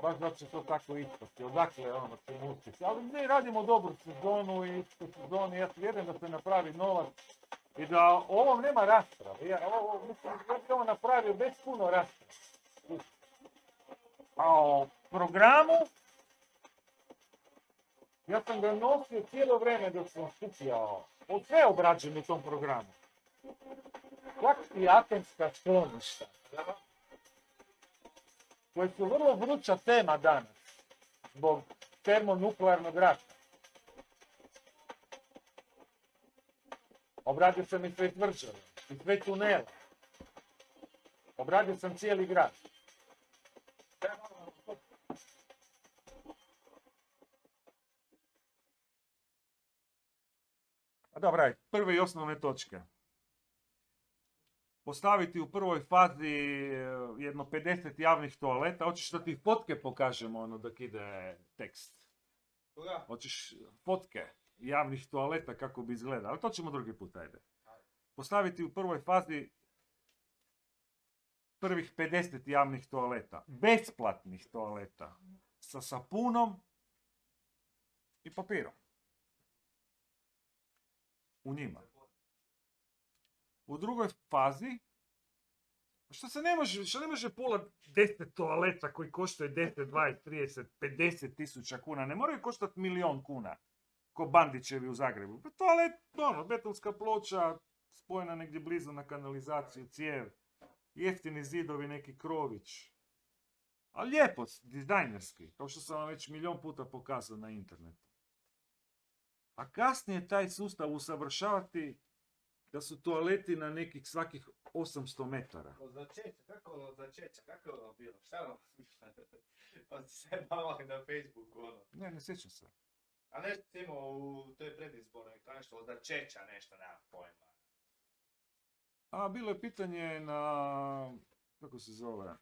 baš da će to tako ispasti, odakle ono se muči. Ali mi radimo dobru sezonu i u sezoni ja vjerujem da se napravi novac i da o ovom nema rasprave. Mislim da bi ovo napravio bez puno rasprave. A o programu, ja sam ga nosio cijelo vrijeme dok sam skupljao. Sve obrađujem u tom programu. Čak i atomska skloništa. Koje su vrlo vruća tema danas. Zbog termonuklearnog rata. Obradio sam i sve tvrđave. I sve tunela. Obradio sam cijeli grad. Dobra, prve i osnovne točke. Postaviti u prvoj fazi jedno 50 javnih toaleta. Hoćeš da ti fotke pokažemo ono dok ide tekst? Koga? Hoćeš fotke javnih toaleta kako bi izgledalo, ali to ćemo drugi put, ajde. Postaviti u prvoj fazi prvih 50 javnih toaleta. Besplatnih toaleta. Sa sapunom i papirom. U njima. U drugoj fazi, što ne može pola 10 toaleta koji koštaju 10, 20, 30, 50 tisuća kuna, ne moraju koštati 1.000.000 kuna, ko Bandićevi u Zagrebu. Toalet, betonska ploča, spojena negdje blizu na kanalizaciju, cijev, jeftini zidovi, neki krović. A lijepo, dizajnerski, kao što sam vam već 1.000.000 puta pokazao na internetu. A kasnije taj sustav usavršavati da su toaleti na nekih svakih 800 metara. Kako je ono bilo? Šta ono? On si se bavak na Facebooku, ono. Ne sjećam se. A nešto si imao u toj predizbornoj, kao nešto od začeća, nešto, nema pojma. A bilo je pitanje na, kako se zove,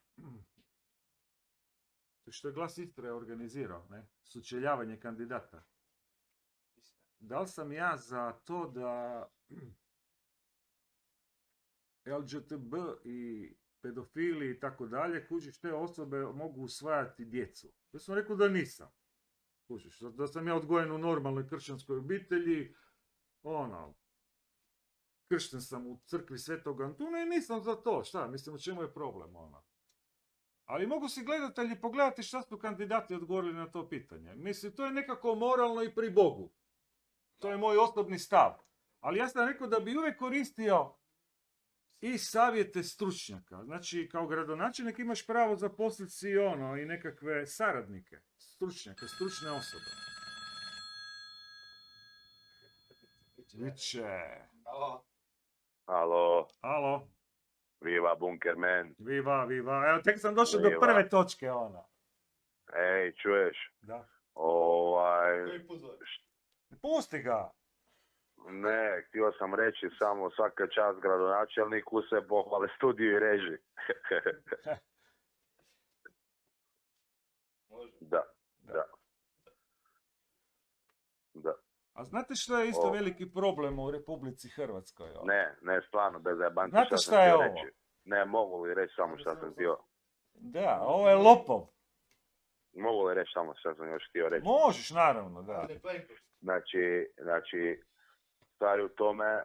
što je Glas Istre organizirao, ne? Sučeljavanje kandidata. Da li sam ja za to da LGTB i pedofili i tako dalje, kužiš, te osobe mogu usvajati djecu? Ja sam rekao da nisam. Kužiš, da sam ja odgojen u normalnoj kršćanskoj obitelji, kršten sam u crkvi Svetog Antuna i nisam za to. Šta, mislim, u čemu je problem, Ali mogu si gledatelji pogledati šta su kandidati odgovorili na to pitanje. Mislim, to je nekako moralno i pri Bogu. To je moj osobni stav. Ali ja sam rekao da bi uvijek koristio i savjete stručnjaka. Znači, kao gradonačelnik imaš pravo zaposliti si i nekakve saradnike, stručnjake, stručne osobe. Viće. Alo. Viva Bunkerman. Viva. Evo, tek sam došao do prve točke, Ej, čuješ? Da. Pusti ga. Ne, htio sam reći samo svaka čast gradonačelniku se pohvale studiju i režiji. Da. A znate što je isto veliki problem u Republici Hrvatskoj? Ne, stvarno, bez zajebanci. Znate šta je ovo? Reći. Ne, mogu li reći samo šta sam htio? Da, ovo je lopov. Mogu li reći samo šta sam još htio reći? Možeš, naravno, da. Znači, stvari u tome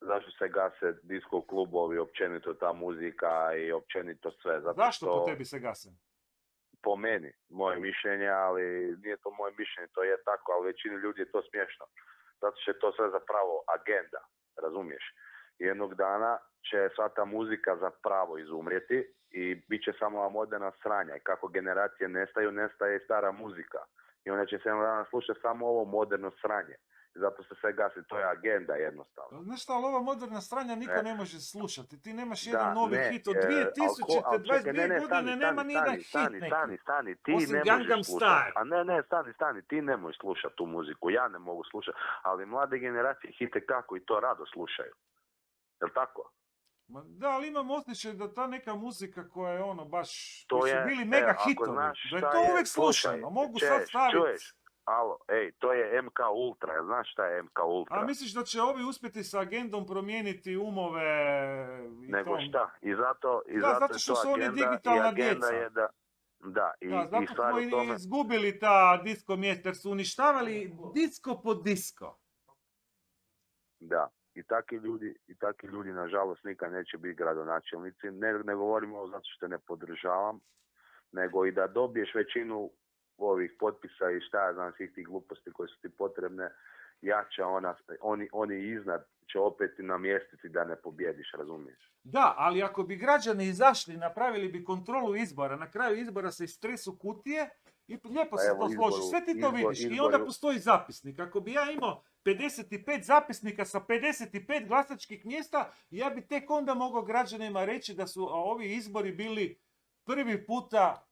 zašto se gase disco klubovi, općenito ta muzika i općenito sve. Zašto po tebi se gase? Po meni, moje mišljenje, ali nije to moje mišljenje, to je tako, ali većini ljudi je to smiješno. Zato što je to sve zapravo agenda, razumiješ? Jednog dana će sva ta muzika zapravo izumrijeti i bit će samo ova moderna sranja. I kako generacije nestaju, nestaje i stara muzika. I onda će se jednog dana slušati samo ovo moderno sranje. Zato se sve gasi, to je agenda jednostavno. Znaš šta, ali ova moderna stranja niko ne može slušati. Ti nemaš jedan novi hit od 2022 godine, nema ni jedan hit neki. Stani, ti osim ne Gangnam možeš slušati. Style. A ne, stani, ti ne možeš slušati tu muziku, ja ne mogu slušati, ali mlade generacije hite kako i to rado slušaju. Jel' tako? Da, ali imam osjećaj da ta neka muzika koja je baš, to koji su bili mega hitovi, da je to uvijek slušano, mogu sad staviti. Čuješ? Alo, to je MK Ultra, znaš šta je MK Ultra? A misliš da će ovi uspjeti sa agendom promijeniti umove i nego tom? Šta? I zato zato što su oni digitalna djeca. Da, Da, i zato stvar smo u tome, i izgubili ta disko mjesta jer su uništavali disko po disko. da, i takvi ljudi nažalost nikad neće biti gradonačelnici. Ne govorimo zato što ne podržavam, nego i da dobiješ većinu ovih potpisa i šta ja znam svih tih gluposti koje su ti potrebne, jača oni iznad će opet namjestiti da ne pobjediš, razumiješ? Da, ali ako bi građani izašli, napravili bi kontrolu izbora, na kraju izbora se istresu kutije i lijepo se Evo, to složi. Sve ti to vidiš i onda postoji zapisnik. Ako bi ja imao 55 zapisnika sa 55 glasačkih mjesta, ja bi tek onda mogao građanima reći da su ovi izbori bili prvi puta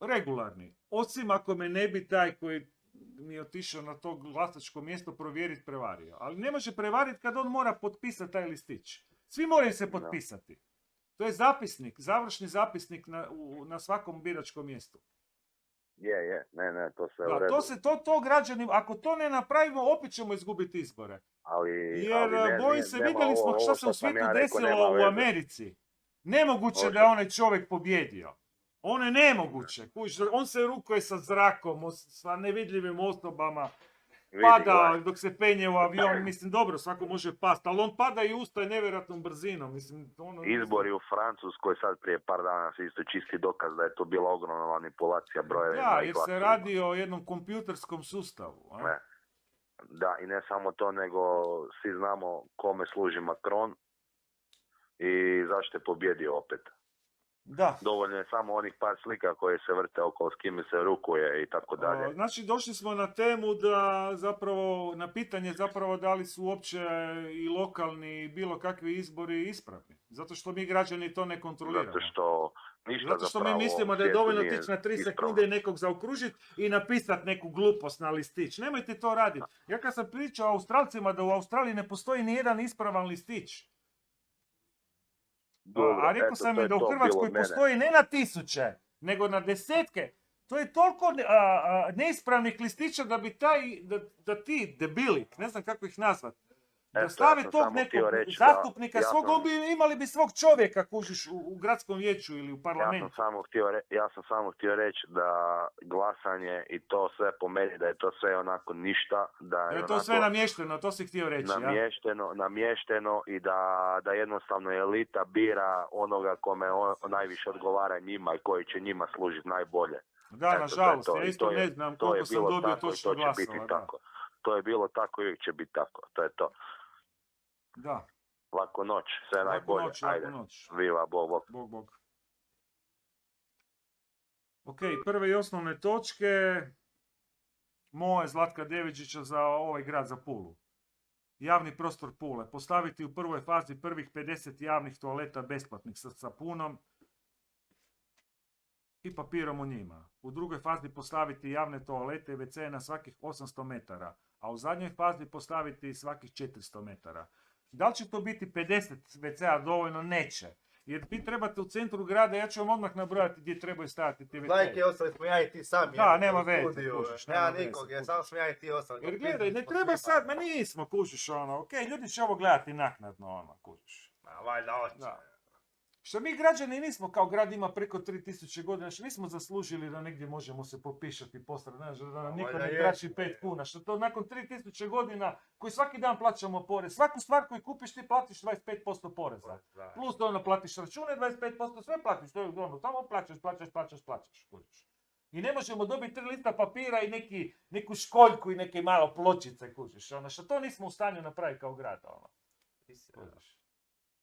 regularni. Osim ako me ne bi taj koji mi je otišao na to glasačko mjesto provjeriti prevario. Ali ne može prevariti kad on mora potpisati taj listić. Svi moraju se potpisati. To je zapisnik, završni zapisnik na svakom biračkom mjestu. Ne, to sve u Da, redu. to građani, ako to ne napravimo, opet ćemo izgubiti izbore. Jer bojim se, vidjeli smo što se u svijetu desilo u Americi. Nemoguće da je onaj čovjek pobjedio. Ono je nemoguće. On se rukuje sa zrakom, sa nevidljivim osobama. Pada dok se penje u avion, mislim dobro, svako može past, ali on pada i ustaje nevjerojatnom brzinom. Izbori u Francuskoj sad prije par dana su isto čisti dokaz da je to bila ogromna manipulacija brojevima. Da, jer se radi o jednom kompjuterskom sustavu. Ne. Da, i ne samo to, nego svi znamo kome služi Macron i zašto je pobjedio opet. Da. Dovoljno je samo onih par slika koje se vrte okolo s kime se rukuje i tako dalje. Znači došli smo na temu da zapravo, na pitanje zapravo da li su uopće i lokalni i bilo kakvi izbori ispravni. Zato što mi građani to ne kontroliramo. Zato što mi mislimo da je dovoljno tići na 3 sekunde i nekog zaokružiti i napisati neku glupost na listić. Nemojte to raditi. Ja kad sam pričao o Australcima da u Australiji ne postoji ni jedan ispravan listić. A rekao sam i da u Hrvatskoj postoji ne na tisuće, nego na desetke. To je toliko neispravnih listića da bi da ti debili, ne znam kako ih nazvat, da stave tog nekog zastupnika svog, imali bi svog čovjeka, kužiš, u gradskom vijeću ili u parlamentu. Ja sam samo htio reći da glasanje i to sve po meni, da je to sve onako ništa. Da je to sve namješteno, to si htio reći. Namješteno i da jednostavno elita bira onoga kome najviše odgovara njima i koji će njima služiti najbolje. Da, nažalost, ja isto ne znam koliko sam dobio točno glasova. To je bilo tako i uvijek će biti tako, to je to. Da. Laku noć, sve najbolje. Ajde, viva, bog. Bog. Ok, prve i osnovne točke moje Zlatka Devičića za ovaj grad, za Pulu. Javni prostor Pule. Postaviti u prvoj fazi prvih 50 javnih toaleta besplatnih sa sapunom i papirom u njima. U drugoj fazi postaviti javne toalete i WC na svakih 800 metara, a u zadnjoj fazi postaviti svakih 400 metara. Da li će to biti 50 WC-a dovoljno? Neće. Jer vi trebate u centru grada, ja ću vam odmah nabrojati gdje trebaju staviti ti WC. Lajke ostali smo ja i ti sami. Da, nema veze, kužiš. Nema nikog, samo smo ja i ti ostali. Jer gledaj, ne treba sad, ma nismo, kužiš, ljudi će ovo gledati naknadno, kužiš. Valjda hoće. Što mi građani nismo, kao grad ima preko 3000 godina, što nismo zaslužili da negdje možemo se popišati, postrati, da nam niko ne traži 5 kuna, što to nakon 3000 godina, koji svaki dan plaćamo porez, svaku stvar koju kupiš ti platiš 25% poreza, plus platiš račune 25%, sve platiš, to je samo plaćaš, kužiš. I ne možemo dobiti 3 lista papira i neku školjku i neke malo pločice, kužiš, što to nismo u stanju napraviti kao grad,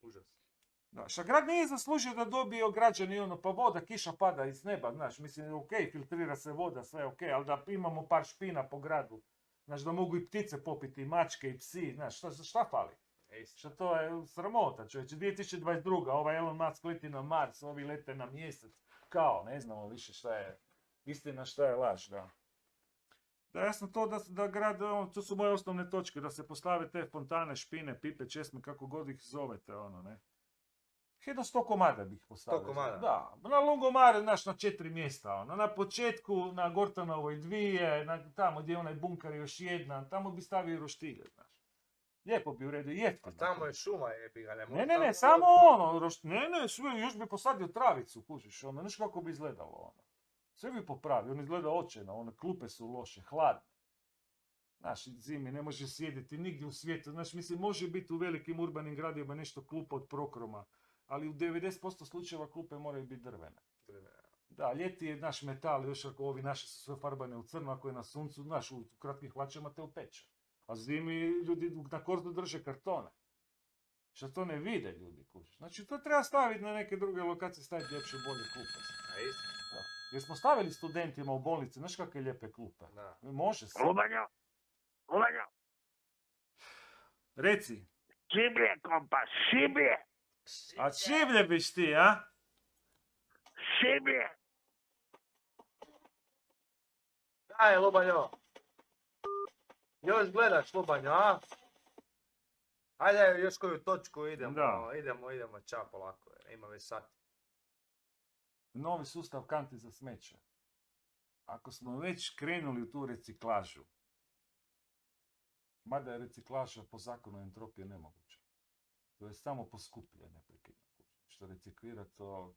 Užas. Da, što grad nije zaslužio da dobije građani pa voda, kiša pada iz neba, znaš, mislim, ok, filtrira se voda, sve ok, ali da imamo par špina po gradu, znaš, da mogu i ptice popiti, i mačke, i psi, znaš, šta fali? Što to je sramota, čovječe, 2022. Ovaj Elon Musk leti na Mars, ovi lete na mjesec, kao, ne znamo više šta je istina, šta je laž, da. Da, jasno to da grad, to su moje osnovne točke, da se postave te fontane, špine, pipe, česme, kako god ih zovete, ne. Jedno 100 komada bih postavio. 100 komada? Da, na Lungomare, znaš, na 4 mjesta, na početku, na Gortanovoj 2, tamo gdje je onaj bunkar još jedna, tamo bi stavio roštilje, znaš. Lijepo bi uredio, jeftino. Tamo je šuma, jebi ga, Ne, samo ono, ne, sve, još bi posadio travicu, kužiš, ono, znaš kako bi izgledalo, ono. Sve bi popravio, on izgleda očajno, one klupe su loše, hladne. Znaš, zimi ne može sjediti nigdje u svijetu, znaš, mislim, može biti u velikim urbanim gradovima nešto klupa od prokroma, ali u 90% slučajeva klupe moraju biti drvene. Da, ljeti je naš metal, još ako ovi naši su sve farbane u crno, ako je na suncu, znaš, u kratkim hlačama te upeče. A zimi ljudi na korzu drže kartone. Što to ne vide ljudi, kužiš. Znači, to treba staviti na neke druge lokacije, staviti ljepše, bolje klupe. A isto? Da. Jer smo stavili studentima u bolnici, znaš kakve lijepe klupe? Da. Može se. Lubanjo! Lubanjo! Reci. Šiblje, kompas, šiblje! A čiblje biš ti, a? Šiblje! Daj, Lubanjo. Još gledaš, Lubanjo, a? Ajde, još koju točku idemo, Da. idemo, čao polako, ima već sat. Novi sustav kanti za smeće. Ako smo već krenuli u tu reciklažu, mada je reciklaža po zakonu entropije nemoguća. To je samo poskuplje neprekidno. Što reciklira to...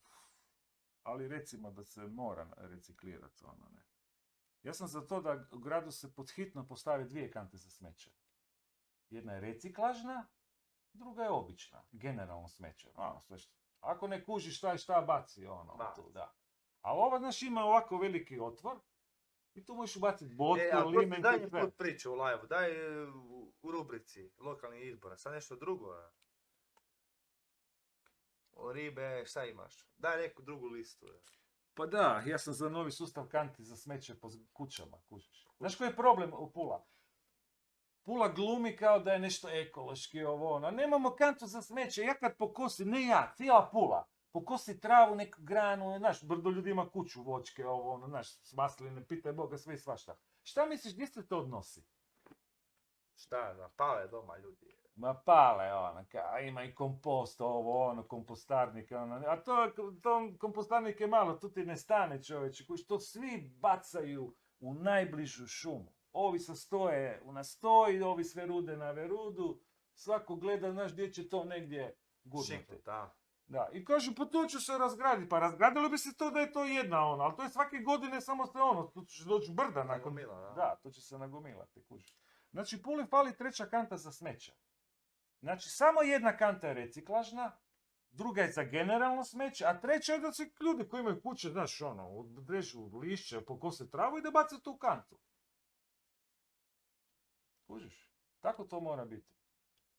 Ali recimo da se mora reciklirati, ono ne. Ja sam za to da u gradu se podhitno postave 2 kante za smeće. Jedna je reciklažna, druga je obična, generalno smeće. Ono, sve što... Ako ne kužiš šta baci, ono, tu, da. A ova, znaš, ima ovako veliki otvor i tu možeš ubaciti botku, limen, daj mi sve. put priču u live, daj u rubrici lokalnih izbora, sad nešto drugo. O ribe, šta imaš? Daj neku drugu listu. Pa da, ja sam za novi sustav kanti za smeće po kućama, kužiš. Znaš koji je problem u Pula? Pula glumi kao da je nešto ekološki, ovo ono. Nemamo kantu za smeće, ja kad pokosim, ne ja, cijela Pula. Pokosi travu, neku granu, znaš, brdo ljudi ima kuću, voćke, ovo ono, znaš, masline, pitaj Boga, sve i svašta. Šta misliš, gdje se to odnosi? Šta, napale doma ljudi. Ma pale, ono, ima i kompost, ovo, ono, kompostarnike, ono, a to kompostarnik je malo, tu ti ne stane čovječe, koji to svi bacaju u najbližu šumu. Ovi se stoje na stoji, ovi sve rude na verudu, svako gleda, znaš, gdje će to negdje gurnuti. Šikno, da. Da, i kažu, pa to će se razgraditi, pa razgradilo bi se to da je to jedna ono, ali to je svake godine samo se ono, tu će doći brda nakon... Nagomila, da. Da, to će se nagomilati, kužiš. Znači, Puli fali 3. kanta za smeće. Znači, samo 1 kanta je reciklažna, druga je za generalno smeće, a 3. je da se ljudi koji imaju kuće, znaš, ono, odrežu lišće, pokose travu i da bace tu kantu. Kužiš? Tako to mora biti.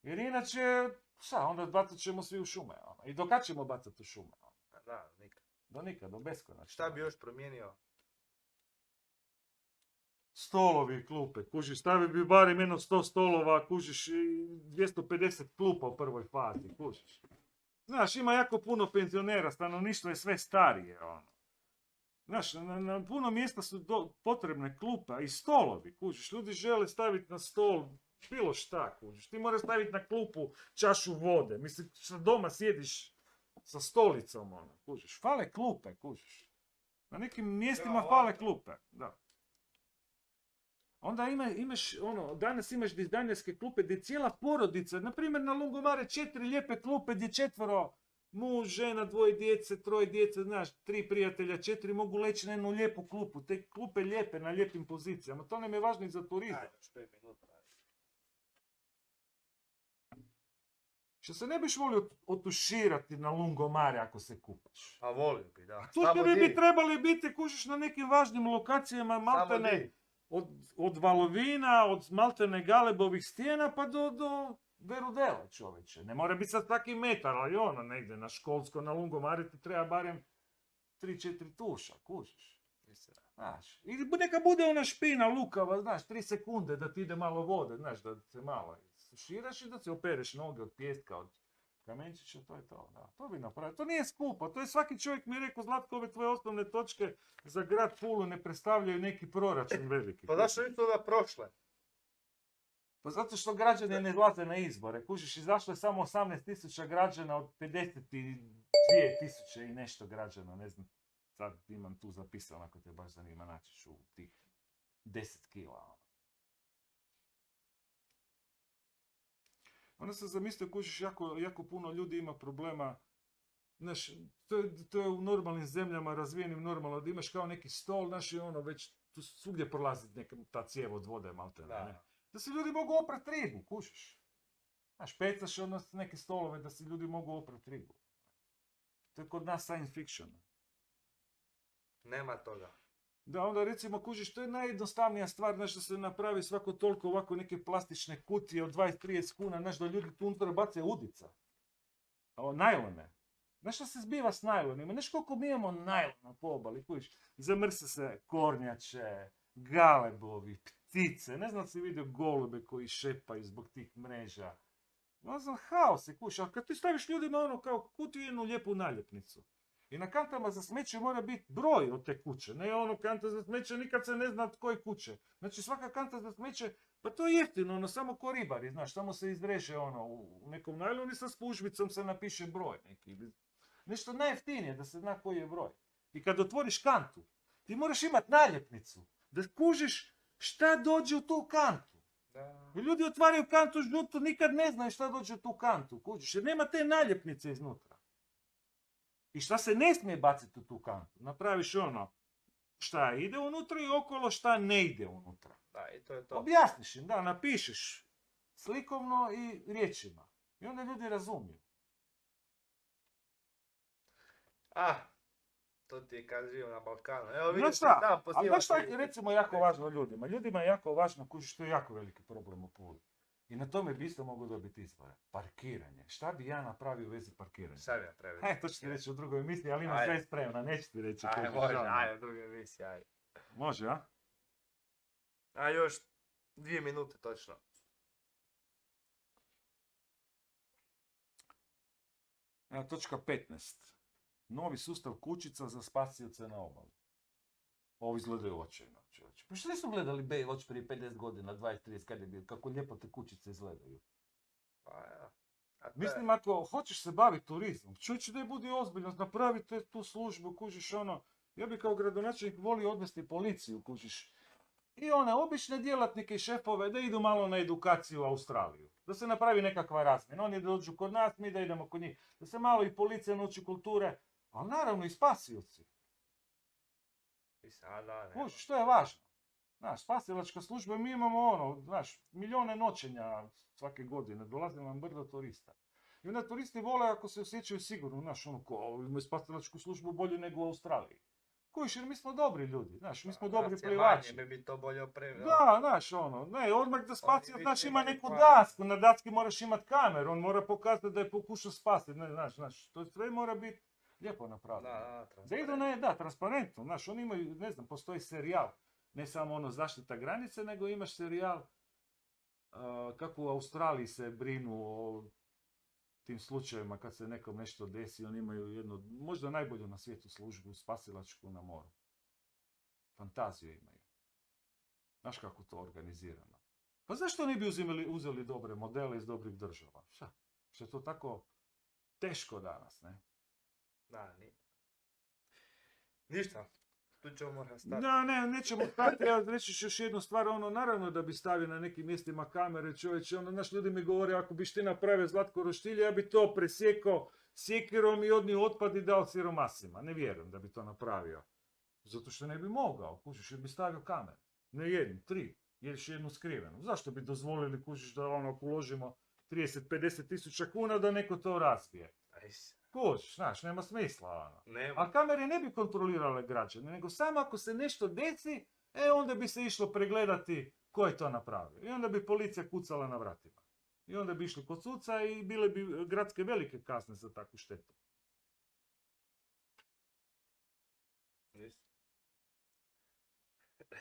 Jer inače, onda bacat ćemo svi u šume. Ono. I do kad ćemo bacati u šume? Ono. Da, nikad. Do nikad, do beskonačno. Šta bi još promijenio? Stolovi, klupe, kužiš, stavi bi barem 100 stolova, kužiš, i 250 klupa u prvoj fazi, kužiš. Znaš, ima jako puno penzionera, stanovništvo je sve starije, ono. Znaš, na puno mjesta su potrebne klupe i stolovi, kužiš, ljudi žele staviti na stol bilo šta, kužiš, ti moraš staviti na klupu čašu vode, mislim, doma sjediš sa stolicom, ono, kužiš, fale klupe, kužiš. Na nekim mjestima fale klupe, da. Onda imaš, ono, danas imaš dizajnerske klupe gdje cijela porodica, na primjer na Lungomare 4 lijepe klupe gdje 4 muž, žena, 2 djece, 3 djece, znaš, 3 prijatelja, 4 mogu leći na jednu lijepu klupu, te klupe lijepe na lijepim pozicijama, to nam je važno i za turizam. Ajde, 5 minuta. Što se ne biš volio otuširati na Lungomare ako se kupaš. A volio bi, da. To što bi trebali biti, kužiš, na nekim važnim lokacijama, maltene, od valovina, od maltene Galebovih stijena pa do Verudela, čovječe. Ne mora biti sad taki metar, ali ono, negdje na Školsko, na Lungomare ti treba barem 3-4 tuša, kužiš. Znaš, i neka bude ona špina lukava, znaš, 3 sekunde da ti ide malo vode, znaš, da se malo suširaš i da se opereš noge od pijeska, od kamenčića, to je to, da. To bi napravio. To nije skupo, to je svaki čovjek mi je rekao, Zlatko, ove tvoje osnovne točke za grad Pulu ne predstavljaju neki proračun veliki. Pa zašto nisu toga prošle? Pa zato što građani ne izlaze na izbore. Kužiš, izašlo je samo 18.000 građana od 52.000 i nešto građana, ne znam. Sad imam tu zapisano, ako te baš zanima, naći ću tih 10 kila. Onda sam zamislio, kužiš, jako puno ljudi ima problema. Znaš, to je u normalnim zemljama, razvijenim normalno, da imaš kao neki stol, znaš, i ono već tu svugdje prolazi ta cijev od vode, malte ne. Da. Da se ljudi mogu oprat ribu, kužiš. Znaš, pecaš ono neke stolove da se ljudi mogu oprat ribu. To je kod nas science fiction. Nema toga. Da, onda recimo, kužiš, to je najjednostavnija stvar, znaš, da se napravi svako toliko ovako neke plastične kutije od 20-30 kuna, znaš, da ljudi tu unutra bace udica. Najlone. Znaš što se zbiva s najlonima? Znaš koliko mi imamo najlona po obali, kužiš? Zamrse se kornjače, galebovi, ptice, ne znam da si vidio golube koji šepaju zbog tih mreža. No znam, haos je, kužiš, ali kad ti staviš ljudima ono kao kutiju jednu lijepu naljepnicu. I na kantama za smeće mora biti broj od te kuće, ne ono kanta za smeće, nikad se ne zna od koje kuće. Znači svaka kanta za smeće, pa to je jeftino, ono samo ko ribari, znaš, samo se izreže ono, u nekom najlonu i sa spužvicom se napiše broj neki. Nešto najjeftinije da se zna koji je broj. I kad otvoriš kantu, ti moraš imati naljepnicu, da kužiš šta dođe u tu kantu. Da. I ljudi otvaraju kantu žutu, nikad ne znaju šta dođe u tu kantu, kužiš, jer nema te naljepnice iznutra. I šta se ne smije baciti u tu kantu? Napraviš ono šta ide unutra i okolo šta ne ide unutra. Da, i to je to. Objasniš im, da, napišeš slikovno i riječima. I onda ljudi razumiju. To ti je kad živim na Balkanu. Evo Znaš vidiš šta? tam Ali pozivam znaš šta se. je recimo jako važno ljudima? Ljudima je jako važno, kužiš, to je jako veliki problem u Puli. I na tome bi isto mogu dobiti izbore. Parkiranje. Šta bi ja napravio u vezi parkiranja? Sad ja previjem. To ću ti reći u drugoj emisiji, ali imam Ajde. sve spremno, neću ti reći. Ajde, kužiš, može, ono. ajde, druga emisija, ajde. Može, a? A još 2 minute točno. Evo, točka 15. Novi sustav kućica za spasioce na obali. Ovo izgledaju očajno, čovječe. Pa što nisu gledali Baywatch prije 50 godina, 20-30, kad je bio, kako lijepo te kućice izgledaju. Pa ja. A to je- Mislim, ako hoćeš se baviti turizmom, čovječe, da je budi ozbiljno, napravite tu službu, kužiš ono. Ja bi kao gradonačelnik volio odvesti policiju, kužiš. I one obične djelatnike i šefove da idu malo na edukaciju u Australiju. Da se napravi nekakva razmjena. Oni da dođu kod nas, mi da idemo kod njih. Da se malo i policija nauči kulture, ali naravno i spasioci. Mislim, a da, ne. Kužiš, što je važno? Znaš, spasilačka služba, mi imamo ono, znaš, milijone noćenja svake godine, dolazi nam brdo turista. I onda turisti vole ako se osjećaju sigurno, znaš, ono, ko imaju spasilačku službu bolje nego u Australiji. Kužiš, jer mi smo dobri ljudi, znaš, mi smo dobri plivači. Mi bi to bolje opremili. Da, znaš, ono, ne, odmah da spasi, Oni znaš, više ima imaju neku plan. dasku, na daski moraš imat kameru, on mora pokazati da je pokušao spasiti, ne, znaš, to sve mora biti lijepo napravljeno. Da idu transparentno, znaš, oni imaju, ne znam, postoji serijal, ne samo ono zaštita granice, nego imaš serijal kako u Australiji se brinu o tim slučajevima kad se nekom nešto desi, oni imaju jednu, možda najbolju na svijetu službu, spasilačku na moru. Fantaziju imaju. Znaš kako to organizirano? Pa zašto ne bi uzeli dobre modele iz dobrih država? Šta? Što je to tako teško danas, ne? Da, nije. Ništa. Tu ćemo morati stati. Da, ne, nećemo stati, ja reći ću još jednu stvar, ono, naravno da bi stavio na nekim mjestima kamere, čovječe, ono, naš ljudi mi govore, ako biš ti napravio Zlatko roštilj, ja bi to presjekao sjekirom i odnio otpad i dao siromasima. Ne vjerujem da bi to napravio. Zato što ne bi mogao, kužiš, jer bi stavio kamere. Ne jednu, 3, još jednu skrivenu. Zašto bi dozvolili, kužiš, da ono, uložimo 30-50 tisuća kuna da neko to razbije? Kužiš, znaš, nema smisla, ono. Nema. A kamere ne bi kontrolirale građane, nego samo ako se nešto desi, onda bi se išlo pregledati ko je to napravio. I onda bi policija kucala na vratima. I onda bi išli kod suca i bile bi gradske velike kazne za takvu štetu.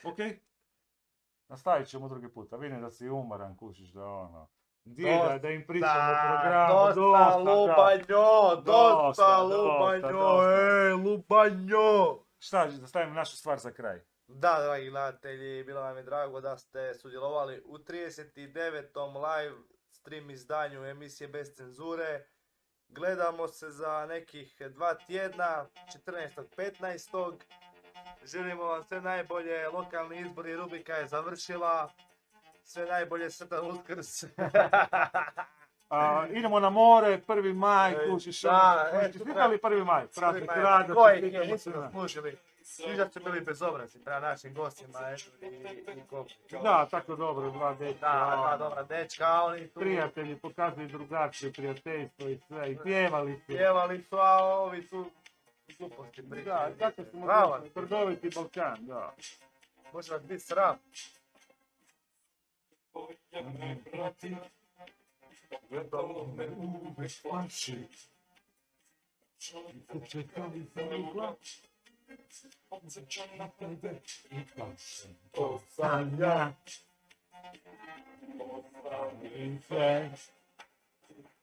Ok? Nastavit ćemo drugi puta. Vidim da si umoran, kužiš da ono... da im pričamo o programu. Dosta lubanjo, dosta lubanjo, lubanjo. Šta, da stavimo našu stvar za kraj? Da, dragi gledatelji, bilo nam je drago da ste sudjelovali u 39. live stream izdanju emisije Bez cenzure. Gledamo se za nekih 2 tjedna, 14.15. Želimo vam sve najbolje, lokalni izbori, rubrika je završila. Sve najbolje, sretan Uskrs. Idemo na more, 1. maj, kužiš. Da, Čestitali 1. maj, praznik rada, koji je, čestitamo nisu svima. zaslužili. Svi da su bili bezobrazni prema našim gostima, eto, i Kopri. Da, tako dobro, 2 dečka. Da, dva dobra dečka, oni tu Prijatelji pokazuju drugačije prijateljstvo i sve, i pjevali su. pjevali su, a ovi su gluposti Da, pričali. tako smo Bravo, trdoviti Balkan, da. može vas biti sram. Gledalo me uvek plaši. Čekali za ugla. Podsjećam na tebe i plašim. To sam ja. Ostavim sve.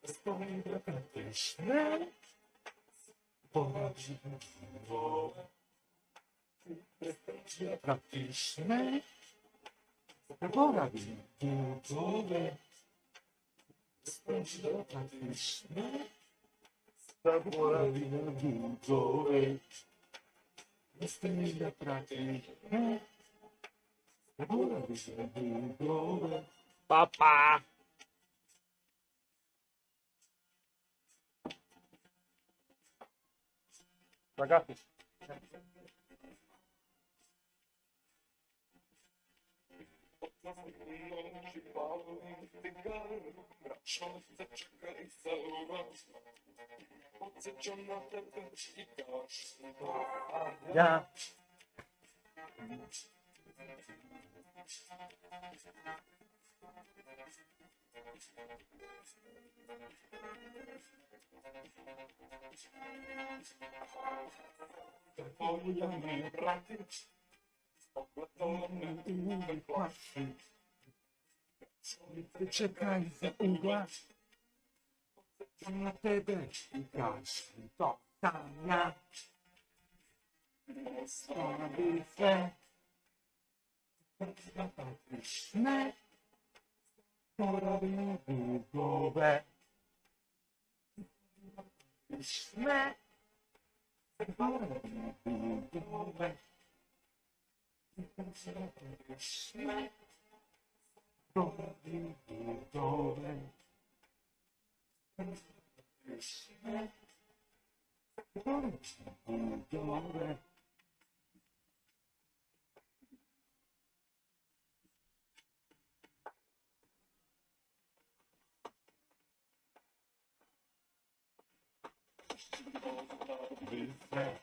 Stojim da pratiš me. Porađim vole. Pratiš me. Zaboravim putove. Pratiš me. Zaboravim putove. Ostavi da pratiš me. Zaboravim putove. Papa! Zagasiš. Ja. Volja me pratit, pogledalo me uvek plaši. Čovjek čekaj za ugla, podsjećam na tebe i kažem to sam ja. Ostavi sve, da pratiš me, poravim dugove. Pratiš me, poravim dugove. Pratiš me, poravim dugove. Pratiš me, poravim dugove. Be